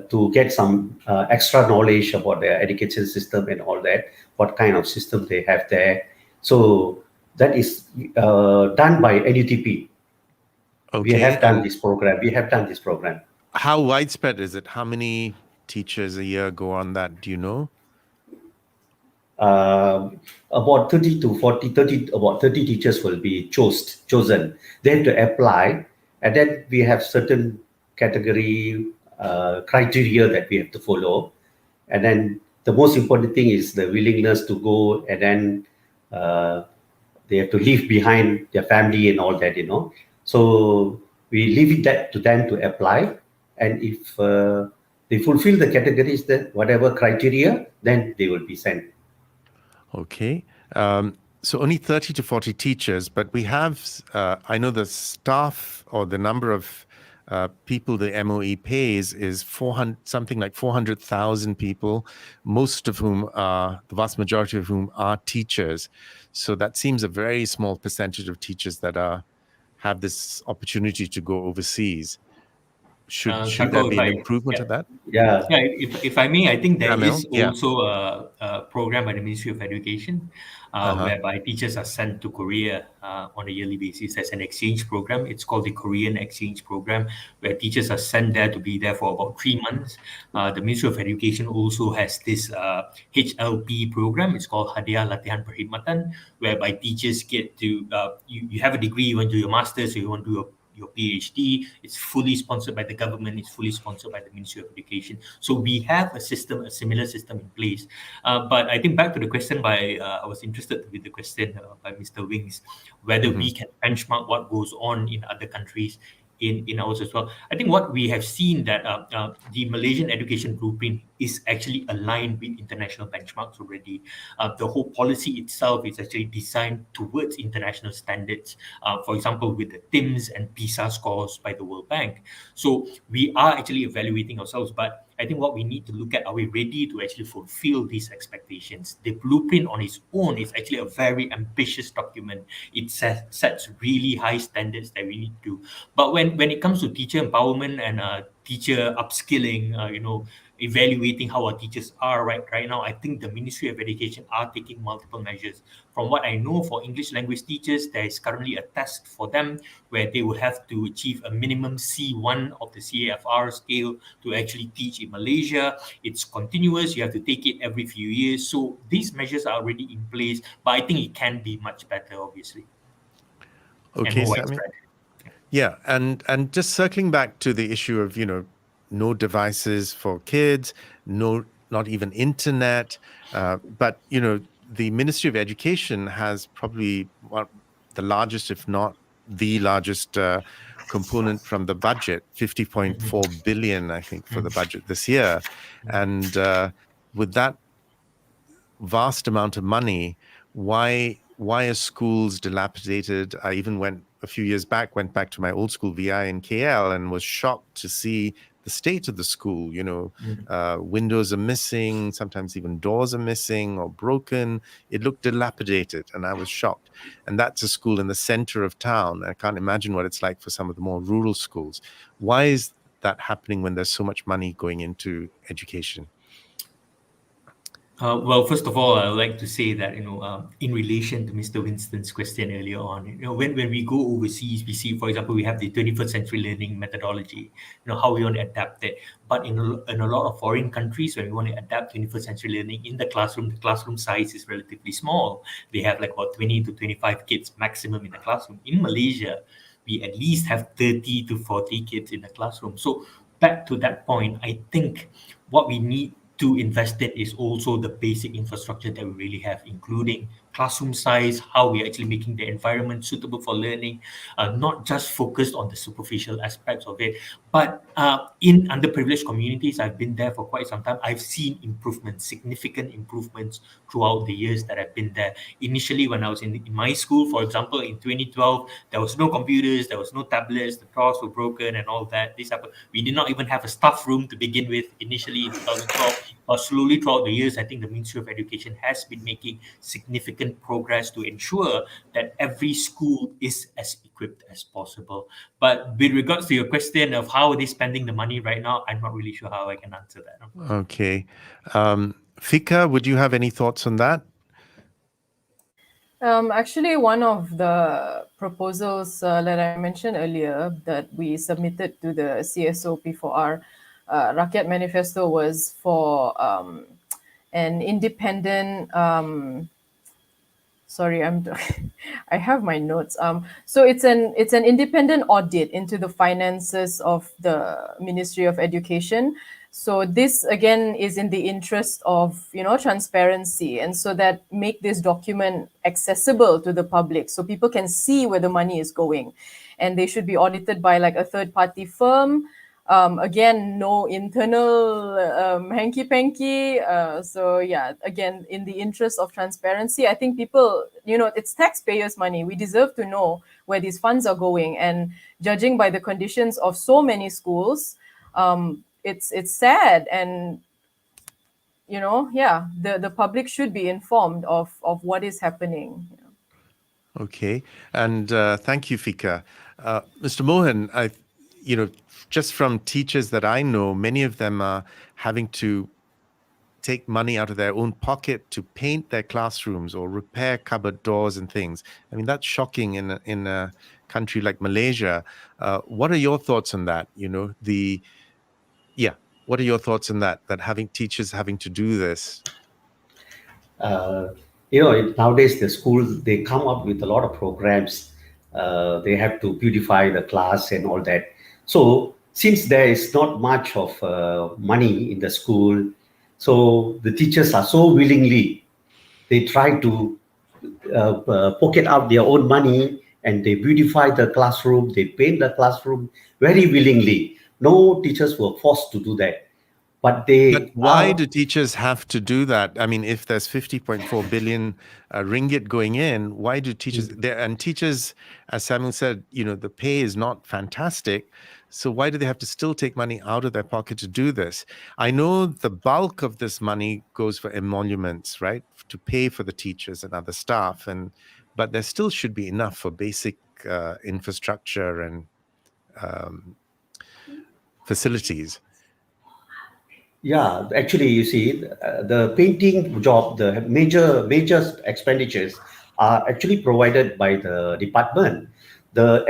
to get some extra knowledge about their education system and all that, what kind of system they have there. So that is done by NUTP. Okay. We have done this program. How widespread is it? How many teachers a year go on that? Do you know? About 30 to 40, 30, about 30 teachers will be chosen. They have to apply, and then we have certain category criteria that we have to follow. And then the most important thing is the willingness to go, and then they have to leave behind their family and all that, So we leave it to them to apply. And if they fulfill the categories, that whatever criteria, then they will be sent. Okay. So only 30 to 40 teachers, but we have, I know the staff or the number of people the MOE pays is something like 400,000 people, most of whom the vast majority of whom are teachers. So that seems a very small percentage of teachers that have this opportunity to go overseas. Should Chacko, there be an improvement of that? Yeah. If I may, I think there Ramil, is also a program by the Ministry of Education whereby teachers are sent to Korea on a yearly basis as an exchange program. It's called the Korean Exchange Program, where teachers are sent there to be there for about 3 months. The Ministry of Education also has this HLP program. It's called Hadiah Latihan Perkhidmatan, whereby teachers get to, you have a degree, you want to do your master's, or you want to do your PhD. It's fully sponsored by the government. It's fully sponsored by the Ministry of Education. So we have a similar system in place. But I think back to the question I was interested with the question by Mr. Wings, whether we can benchmark what goes on in other countries in ours as well. I think what we have seen that the Malaysian education blueprint is actually aligned with international benchmarks already. The whole policy itself is actually designed towards international standards. For example, with the TIMSS and PISA scores by the World Bank. So we are actually evaluating ourselves, but I think what we need to look at, are we ready to actually fulfill these expectations? The blueprint on its own is actually a very ambitious document. It sets really high standards that we need to. But when it comes to teacher empowerment and teacher upskilling, evaluating how our teachers are right now, I think the Ministry of Education are taking multiple measures. From what I know, for English language teachers, there is currently a test for them where they will have to achieve a minimum C1 of the CAFR scale to actually teach in Malaysia. It's continuous. You have to take it every few years. So these measures are already in place, but I think it can be much better, obviously. Okay, Sammy. Yeah, and just circling back to the issue of, no devices for kids, not even internet, but, the Ministry of Education has probably the largest, if not the largest component from the budget, 50.4 billion, I think, for the budget this year. And with that vast amount of money, why are schools dilapidated? I even went back to my old school VI in KL and was shocked to see the state of the school. Windows are missing, sometimes even doors are missing or broken. It looked dilapidated and I was shocked. And that's a school in the center of town. I can't imagine what it's like for some of the more rural schools. Why is that happening when there's so much money going into education? Well, first of all, I would like to say that, in relation to Mr. Winston's question earlier on, when we go overseas, we see, for example, we have the 21st century learning methodology, how we want to adapt it. But in a lot of foreign countries, when we want to adapt 21st century learning in the classroom size is relatively small. They have like about 20 to 25 kids maximum in the classroom. In Malaysia, we at least have 30 to 40 kids in the classroom. So back to that point, I think what we need to invest in is also the basic infrastructure that we really have, including classroom size, how we're actually making the environment suitable for learning, not just focused on the superficial aspects of it, but in underprivileged communities, I've been there for quite some time. I've seen improvements, significant improvements throughout the years that I've been there. Initially, when I was in my school, for example, in 2012, there was no computers, there was no tablets, the drawers were broken and all that. This happened. We did not even have a staff room to begin with initially in 2012. But slowly throughout the years, I think the Ministry of Education has been making significant progress to ensure that every school is as equipped as possible. But with regards to your question of how are they spending the money right now, I'm not really sure how I can answer that. Okay. Fiqah, would you have any thoughts on that? Actually, one of the proposals that I mentioned earlier that we submitted to the CSOP for our Rakyat Manifesto was for an independent. Sorry, I have my notes. So it's an independent audit into the finances of the Ministry of Education. So this again is in the interest of transparency, and so that make this document accessible to the public, so people can see where the money is going, and they should be audited by like a third-party firm. Again, no internal hanky-panky. So yeah, again, in the interest of transparency, I think people, it's taxpayers' money. We deserve to know where these funds are going. And judging by the conditions of so many schools, it's sad. And, the public should be informed of what is happening. Okay. And thank you, Fiqah. Mr. Mohan, just from teachers that I know, many of them are having to take money out of their own pocket to paint their classrooms or repair cupboard doors and things. I mean, that's shocking in a country like Malaysia. What are your thoughts on that? What are your thoughts on that teachers having to do this? Nowadays the schools, they come up with a lot of programs. They have to beautify the class and all that. So since there is not much of money in the school, so the teachers are so willingly, they try to pocket out their own money, and they beautify the classroom, they paint the classroom very willingly. No teachers were forced to do that. But why do teachers have to do that? I mean, if there's 50.4 billion ringgit going in, why do teachers and teachers, as Samuel said, the pay is not fantastic. So why do they have to still take money out of their pocket to do this? I know the bulk of this money goes for emoluments, right? To pay for the teachers and other staff, but there still should be enough for basic infrastructure and facilities. Yeah, actually, you see, the painting job, the major expenditures are actually provided by the department. The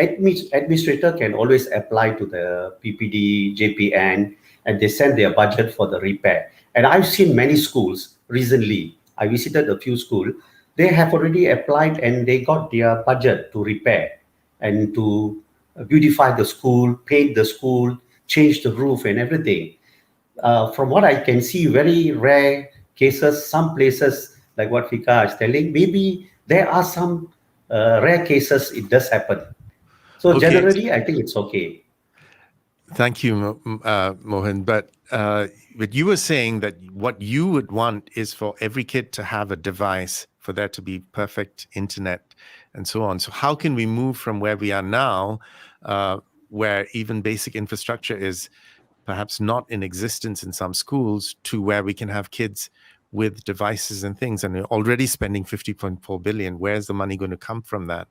administrator can always apply to the PPD, JPN, and they send their budget for the repair. And I've seen many schools recently. I visited a few schools. They have already applied and they got their budget to repair and to beautify the school, paint the school, change the roof and everything. From what I can see, very rare cases, some places like what Fiqah is telling, maybe there are some rare cases it does happen. So generally, I think it's okay. Thank you, Mohan. But you were saying that what you would want is for every kid to have a device, for there to be perfect internet and so on. So how can we move from where we are now, where even basic infrastructure is perhaps not in existence in some schools, to where we can have kids with devices and things, and we're already spending 50.4 billion. Where's the money going to come from that?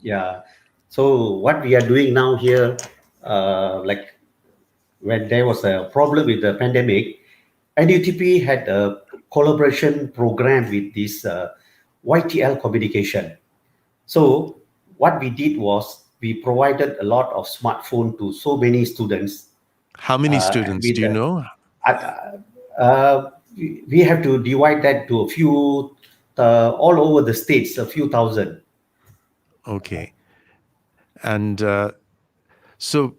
Yeah. So what we are doing now here, like when there was a problem with the pandemic, NUTP had a collaboration program with this YTL communication. So what we did was we provided a lot of smartphone to so many students. How many students do you know? We have to divide that to a few, all over the states, a few thousand. Okay. And so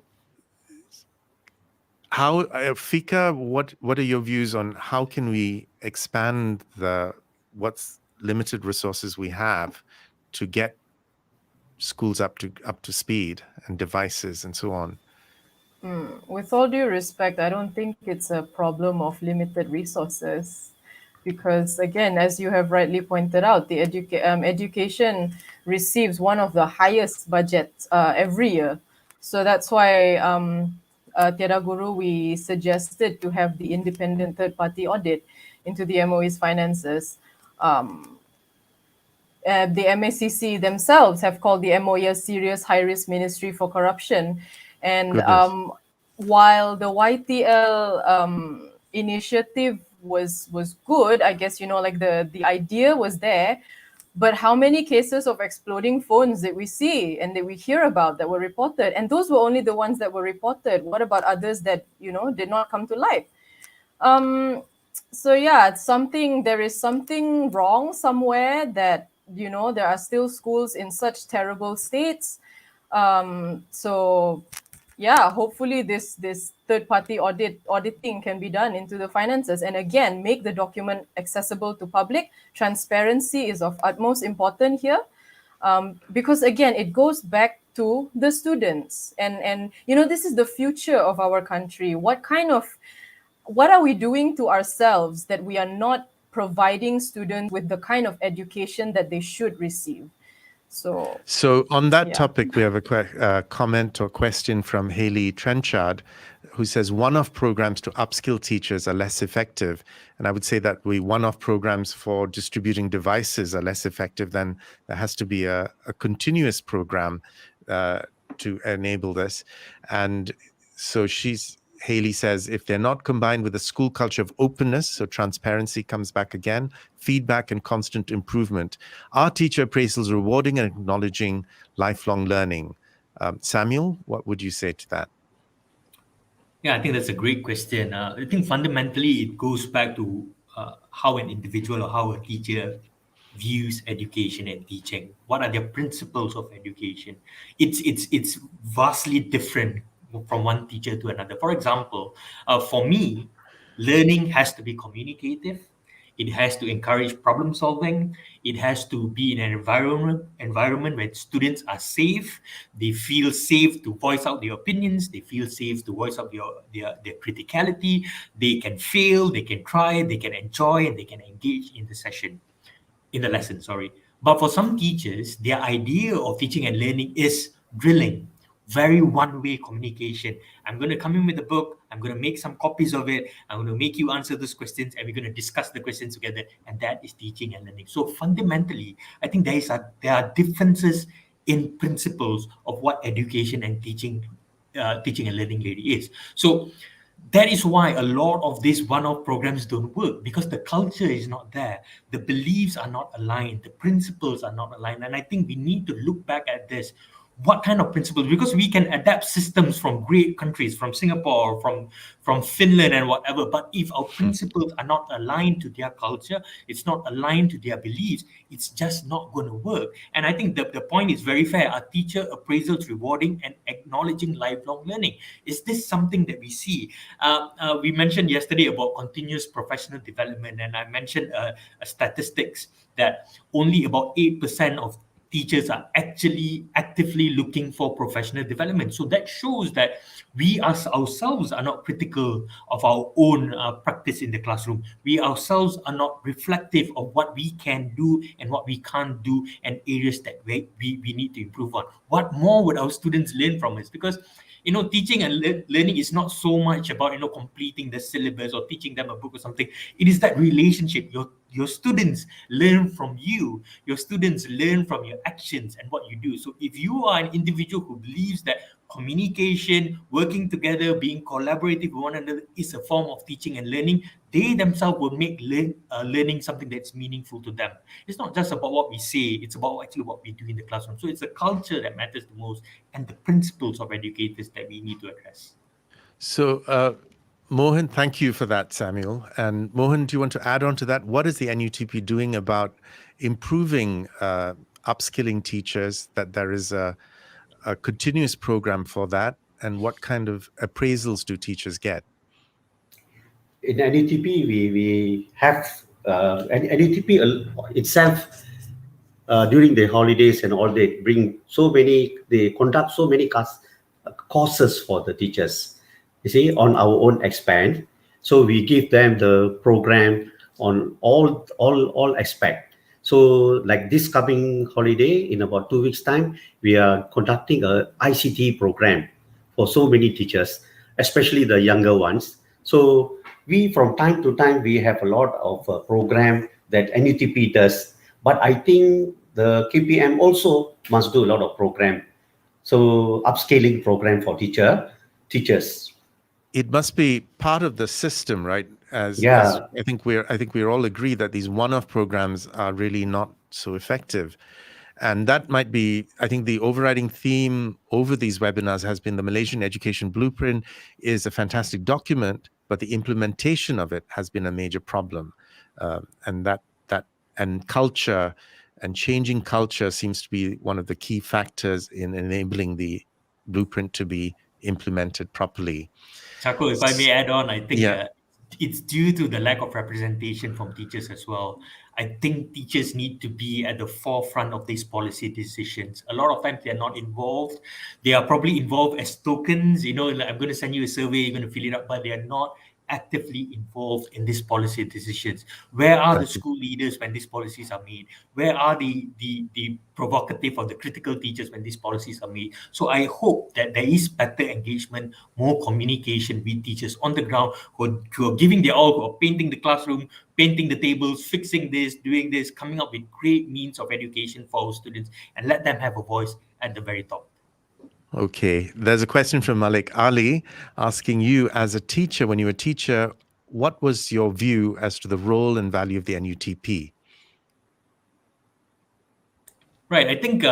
how, Fiqah, what are your views on how can we expand what's limited resources we have to get schools up to speed and devices and so on? With all due respect, I don't think it's a problem of limited resources, because again, as you have rightly pointed out, the education receives one of the highest budgets every year. So that's why Tiada.Guru, we suggested to have the independent third-party audit into the MOE's finances. The MACC themselves have called the MOE a serious high-risk ministry for corruption. And while the YTL initiative was good, I guess, like the idea was there, but how many cases of exploding phones did we see and that we hear about that were reported? And those were only the ones that were reported. What about others that, did not come to light? So yeah, there is something wrong somewhere that, there are still schools in such terrible states. So yeah, hopefully this third-party auditing can be done into the finances, and again, make the document accessible to public. Transparency is of utmost importance here, because again, it goes back to the students, and this is the future of our country. What are we doing to ourselves that we are not providing students with the kind of education that they should receive? So on that topic, we have a comment or question from Haley Trenchard, who says one-off programs to upskill teachers are less effective. And I would say that one-off programs for distributing devices are less effective than there has to be a continuous program to enable this. And so Haley says, if they're not combined with a school culture of openness, so transparency comes back again, feedback and constant improvement, are teacher appraisals rewarding and acknowledging lifelong learning? Samuel, what would you say to that? Yeah, I think that's a great question. I think fundamentally it goes back to how an individual or how a teacher views education and teaching. What are their principles of education? It's vastly different from one teacher to another. For example, for me, learning has to be communicative. It has to encourage problem solving. It has to be in an environment where students are safe. They feel safe to voice out their opinions. They feel safe to voice out their criticality. They can fail, they can try, they can enjoy, and they can engage in the lesson. But for some teachers, their idea of teaching and learning is drilling, very one-way communication. I'm going to come in with a book, I'm going to make some copies of it, I'm going to make you answer those questions, and we're going to discuss the questions together, and that is teaching and learning. So fundamentally, I think there are differences in principles of what education and teaching and learning really is. So that is why a lot of these one-off programs don't work, because the culture is not there, the beliefs are not aligned, the principles are not aligned. And I think we need to look back at this. What kind of principles? Because we can adapt systems from great countries, from Singapore, from Finland and whatever, but if our principles are not aligned to their culture, it's not aligned to their beliefs, it's just not going to work. And I think the point is very fair. Are teacher appraisals rewarding and acknowledging lifelong learning? Is this something that we see? We mentioned yesterday about continuous professional development, and I mentioned statistics that only about 8% of teachers are actually actively looking for professional development. So that shows that we ourselves are not critical of our own practice in the classroom. We ourselves are not reflective of what we can do and what we can't do, and areas that we need to improve on. What more would our students learn from us? Because teaching and learning is not so much about completing the syllabus or teaching them a book or something. It is that relationship. You're your students learn from you. Your students learn from your actions and what you do. So if you are an individual who believes that communication, working together, being collaborative with one another is a form of teaching and learning, they themselves will make learning something that's meaningful to them. It's not just about what we say, it's about actually what we do in the classroom. So it's the culture that matters the most and the principles of educators that we need to address. So, Mohan, thank you for that, Samuel. And Mohan, do you want to add on to that? What is the NUTP doing about improving upskilling teachers, that there is a continuous program for that? And what kind of appraisals do teachers get? In NUTP, we have NUTP itself during the holidays and all, they conduct so many courses for the teachers, you see, on our own expand. So we give them the program on all aspect. So like this coming holiday, in about 2 weeks time, we are conducting a ICT program for so many teachers, especially the younger ones. So we, from time to time, we have a lot of program that NUTP does, but I think the KPM also must do a lot of program. So upscaling program for teachers. It must be part of the system, right? As Yeah. I think we're all agree that these one-off programs are really not so effective. And that might be, I think the overriding theme over these webinars has been the Malaysian Education Blueprint is a fantastic document, but the implementation of it has been a major problem. And culture and changing culture seems to be one of the key factors in enabling the blueprint to be implemented properly. Chacko, if I may add on, I think Yeah. it's due to the lack of representation from teachers as well. I think teachers need to be at the forefront of these policy decisions. A lot of times they're not involved. They are probably involved as tokens, like, I'm going to send you a survey, you're going to fill it up, but they are not actively involved in these policy decisions. Where are the school leaders when these policies are made? Where are the provocative or the critical teachers when these policies are made? So I hope that there is better engagement, more communication with teachers on the ground who are giving their all, who are painting the classroom, painting the tables, fixing this, doing this, coming up with great means of education for our students, and let them have a voice at the very top. Okay, there's a question from Malik Ali asking you, as a teacher, when you were a teacher, what was your view as to the role and value of the NUTP? Right, I think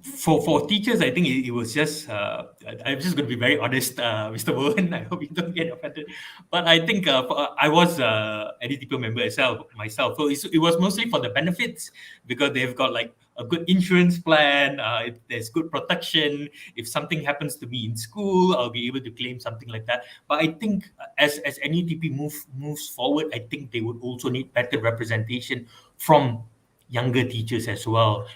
for teachers, I think it was just, I'm just going to be very honest, Mr. Mohan, I hope you don't get offended. But I think I was an NUTP member myself. So it was mostly for the benefits, because they've got like a good insurance plan, there's good protection. If something happens to me in school, I'll be able to claim something like that. But I think as NUTP moves forward, I think they would also need better representation from younger teachers as well,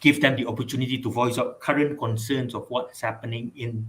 give them the opportunity to voice out current concerns of what's happening in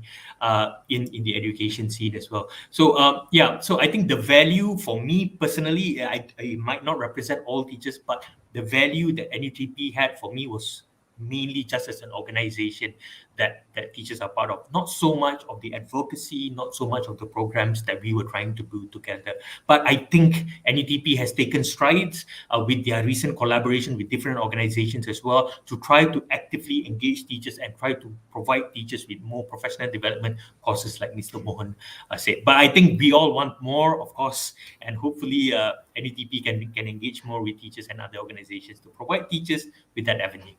the education scene as well. So so I think the value for me personally, I might not represent all teachers, but the value that NUTP had for me was mainly just as an organization that teachers are part of, not so much of the advocacy, not so much of the programs that we were trying to build together. But I think NUTP has taken strides with their recent collaboration with different organizations as well, to try to actively engage teachers and try to provide teachers with more professional development courses, like Mr. Mohan said. But I think we all want more, of course, and hopefully NUTP can engage more with teachers and other organizations to provide teachers with that avenue.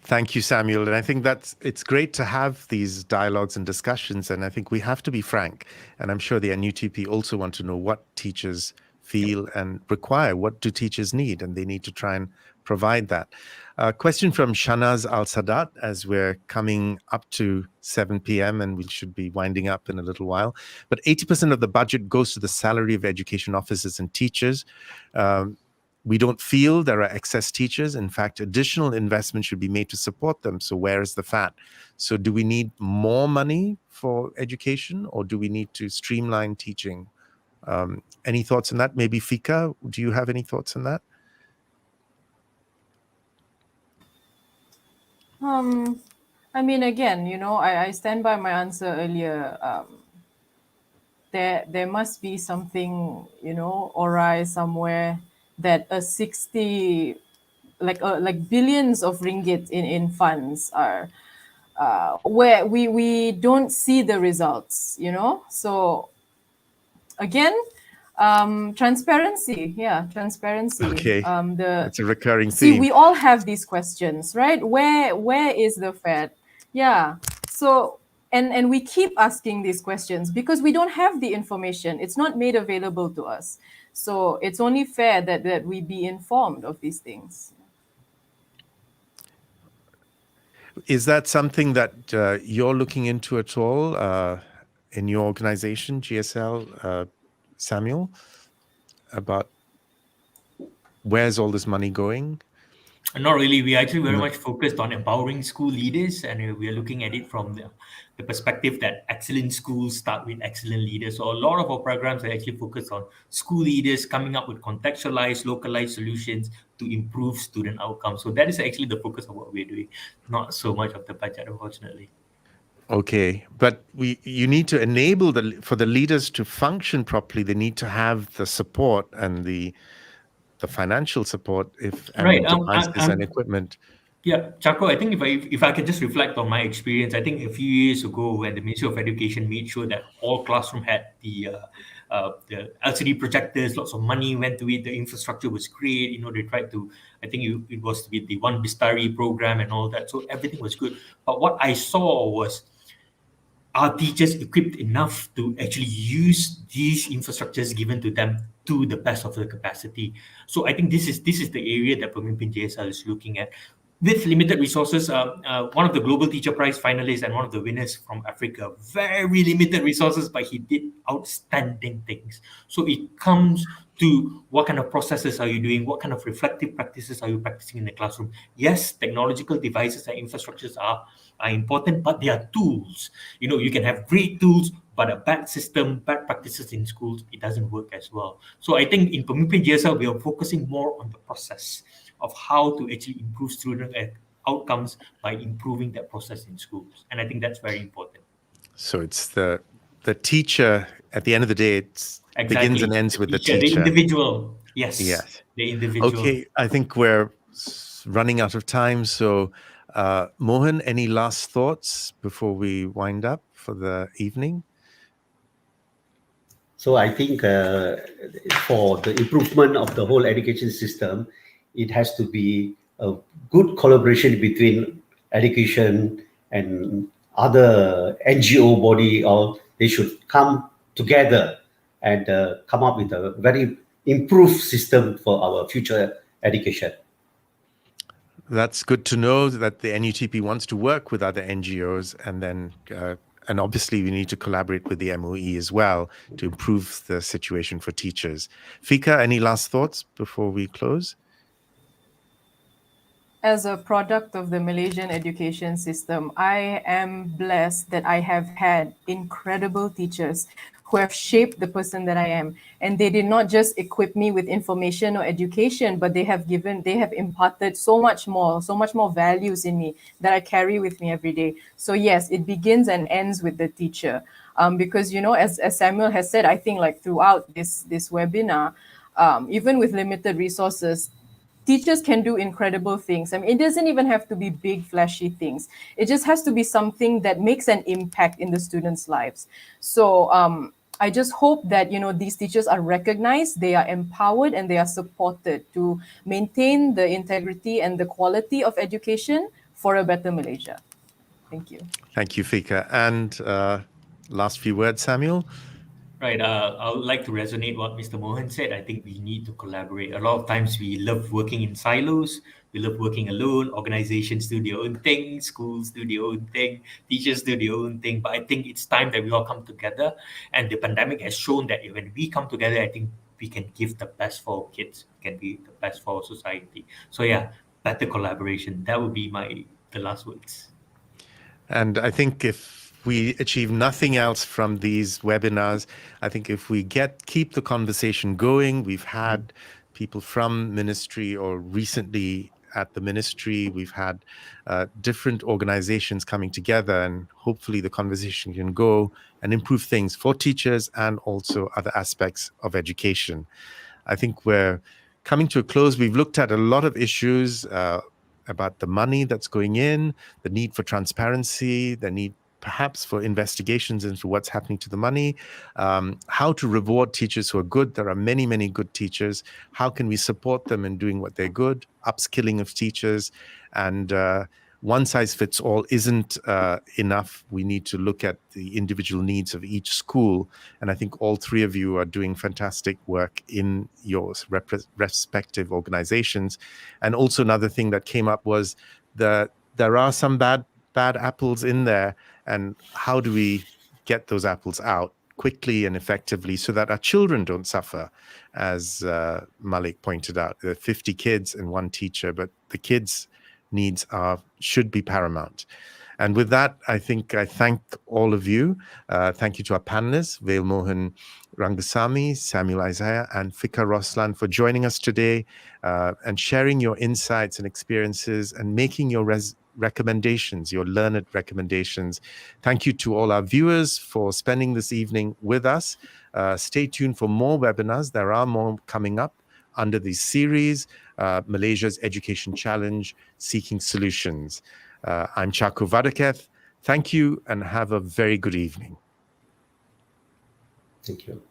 Thank you, Samuel. And I think it's great to have these dialogues and discussions. And I think we have to be frank. And I'm sure the NUTP also want to know what teachers feel and require. What do teachers need? And they need to try and provide that. Question from Shanaz Al-Sadat, as we're coming up to 7 p.m. and we should be winding up in a little while. But 80% of the budget goes to the salary of education officers and teachers. We don't feel there are excess teachers. In fact, additional investment should be made to support them. So where is the fat? So do we need more money for education, or do we need to streamline teaching? Any thoughts on that? Maybe Fiqah, do you have any thoughts on that? I mean, again, I stand by my answer earlier. There must be something, awry somewhere that a 60 like billions of ringgit in funds are where we don't see the results, you know. So again, transparency. Transparency. Okay, it's a recurring See, theme. we all have these questions, right? Where is the Fed? Yeah. So and we keep asking these questions because we don't have the information. It's not made available to us. So it's only fair that we be informed of these things. Is that something that you're looking into at all in your organization, GSL, Samuel, about where's all this money going? Not really. We are actually very much focused on empowering school leaders, and we are looking at it from the perspective that excellent schools start with excellent leaders. So a lot of our programs are actually focused on school leaders coming up with contextualized, localized solutions to improve student outcomes. So that is actually the focus of what we're doing, not so much of the budget, unfortunately. Okay, but you need to enable for the leaders to function properly. They need to have the support and the financial support and devices and equipment. Yeah, Chacko, I think if I can just reflect on my experience, I think a few years ago when the Ministry of Education made sure that all classroom had the LCD projectors, lots of money went to it, the infrastructure was great. You know, they tried to, I think it was with the One Bistari program and all that. So everything was good. But what I saw was, are teachers equipped enough to actually use these infrastructures given to them to the best of their capacity? So I think this is the area that PEMIMPIN JSL is looking at. With limited resources, one of the Global Teacher Prize finalists and one of the winners from Africa, very limited resources, but he did outstanding things. So it comes to what kind of processes are you doing? What kind of reflective practices are you practicing in the classroom? Yes, technological devices and infrastructures are important, but they are tools. You know, you can have great tools, but a bad system, bad practices in schools, it doesn't work as well. So I think in PEMIMPIN JSL, we are focusing more on the process of how to actually improve student outcomes by improving that process in schools. And I think that's very important. So it's the teacher, at the end of the day, it begins and ends with the teacher. The individual. Yes. The individual. Okay, I think we're running out of time. So Mohan, any last thoughts before we wind up for the evening? So I think for the improvement of the whole education system, it has to be a good collaboration between education and other NGO body, or they should come together and come up with a very improved system for our future education. That's good to know that the NUTP wants to work with other NGOs, and then and obviously we need to collaborate with the MOE as well to improve the situation for teachers. Fiqah, any last thoughts before we close? As a product of the Malaysian education system, I am blessed that I have had incredible teachers who have shaped the person that I am. And they did not just equip me with information or education, but they have imparted so much more values in me that I carry with me every day. So yes, it begins and ends with the teacher. Because, you know, as Samuel has said, I think like throughout this webinar, even with limited resources, teachers can do incredible things. I mean, it doesn't even have to be big, flashy things. It just has to be something that makes an impact in the students' lives. So I just hope that, you know, these teachers are recognized, they are empowered, and they are supported to maintain the integrity and the quality of education for a better Malaysia. Thank you. Thank you, Fiqah. And last few words, Samuel? Right. I would like to resonate what Mr. Mohan said. I think we need to collaborate. A lot of times we love working in silos. We love working alone. Organizations do their own thing. Schools do their own thing. Teachers do their own thing. But I think it's time that we all come together. And the pandemic has shown that when we come together, I think we can give the best for our kids. Can be the best for our society. So yeah, better collaboration. That would be the last words. And I think if we achieve nothing else from these webinars, I think if we keep the conversation going, we've had people from ministry or recently at the ministry, we've had different organizations coming together, and hopefully the conversation can go and improve things for teachers and also other aspects of education. I think we're coming to a close, we've looked at a lot of issues about the money that's going in, the need for transparency, the need perhaps for investigations into what's happening to the money, how to reward teachers who are good. There are many, many good teachers. How can we support them in doing what they're good? Upskilling of teachers. And one size fits all isn't enough. We need to look at the individual needs of each school. And I think all three of you are doing fantastic work in your respective organizations. And also another thing that came up was that there are some bad apples in there. And how do we get those apples out quickly and effectively so that our children don't suffer? As Malik pointed out, there are 50 kids and one teacher, but the kids' needs should be paramount. And with that, I think I thank all of you. Thank you to our panelists, Vail Mohan Rangasamy, Samuel Isaiah, and Fiqah Roslan for joining us today and sharing your insights and experiences and making your recommendations, your learned recommendations. Thank you to all our viewers for spending this evening with us. Stay tuned for more webinars. There are more coming up under this series, Malaysia's Education Challenge, Seeking Solutions. I'm Chacko Vadaketh. Thank you and have a very good evening. Thank you.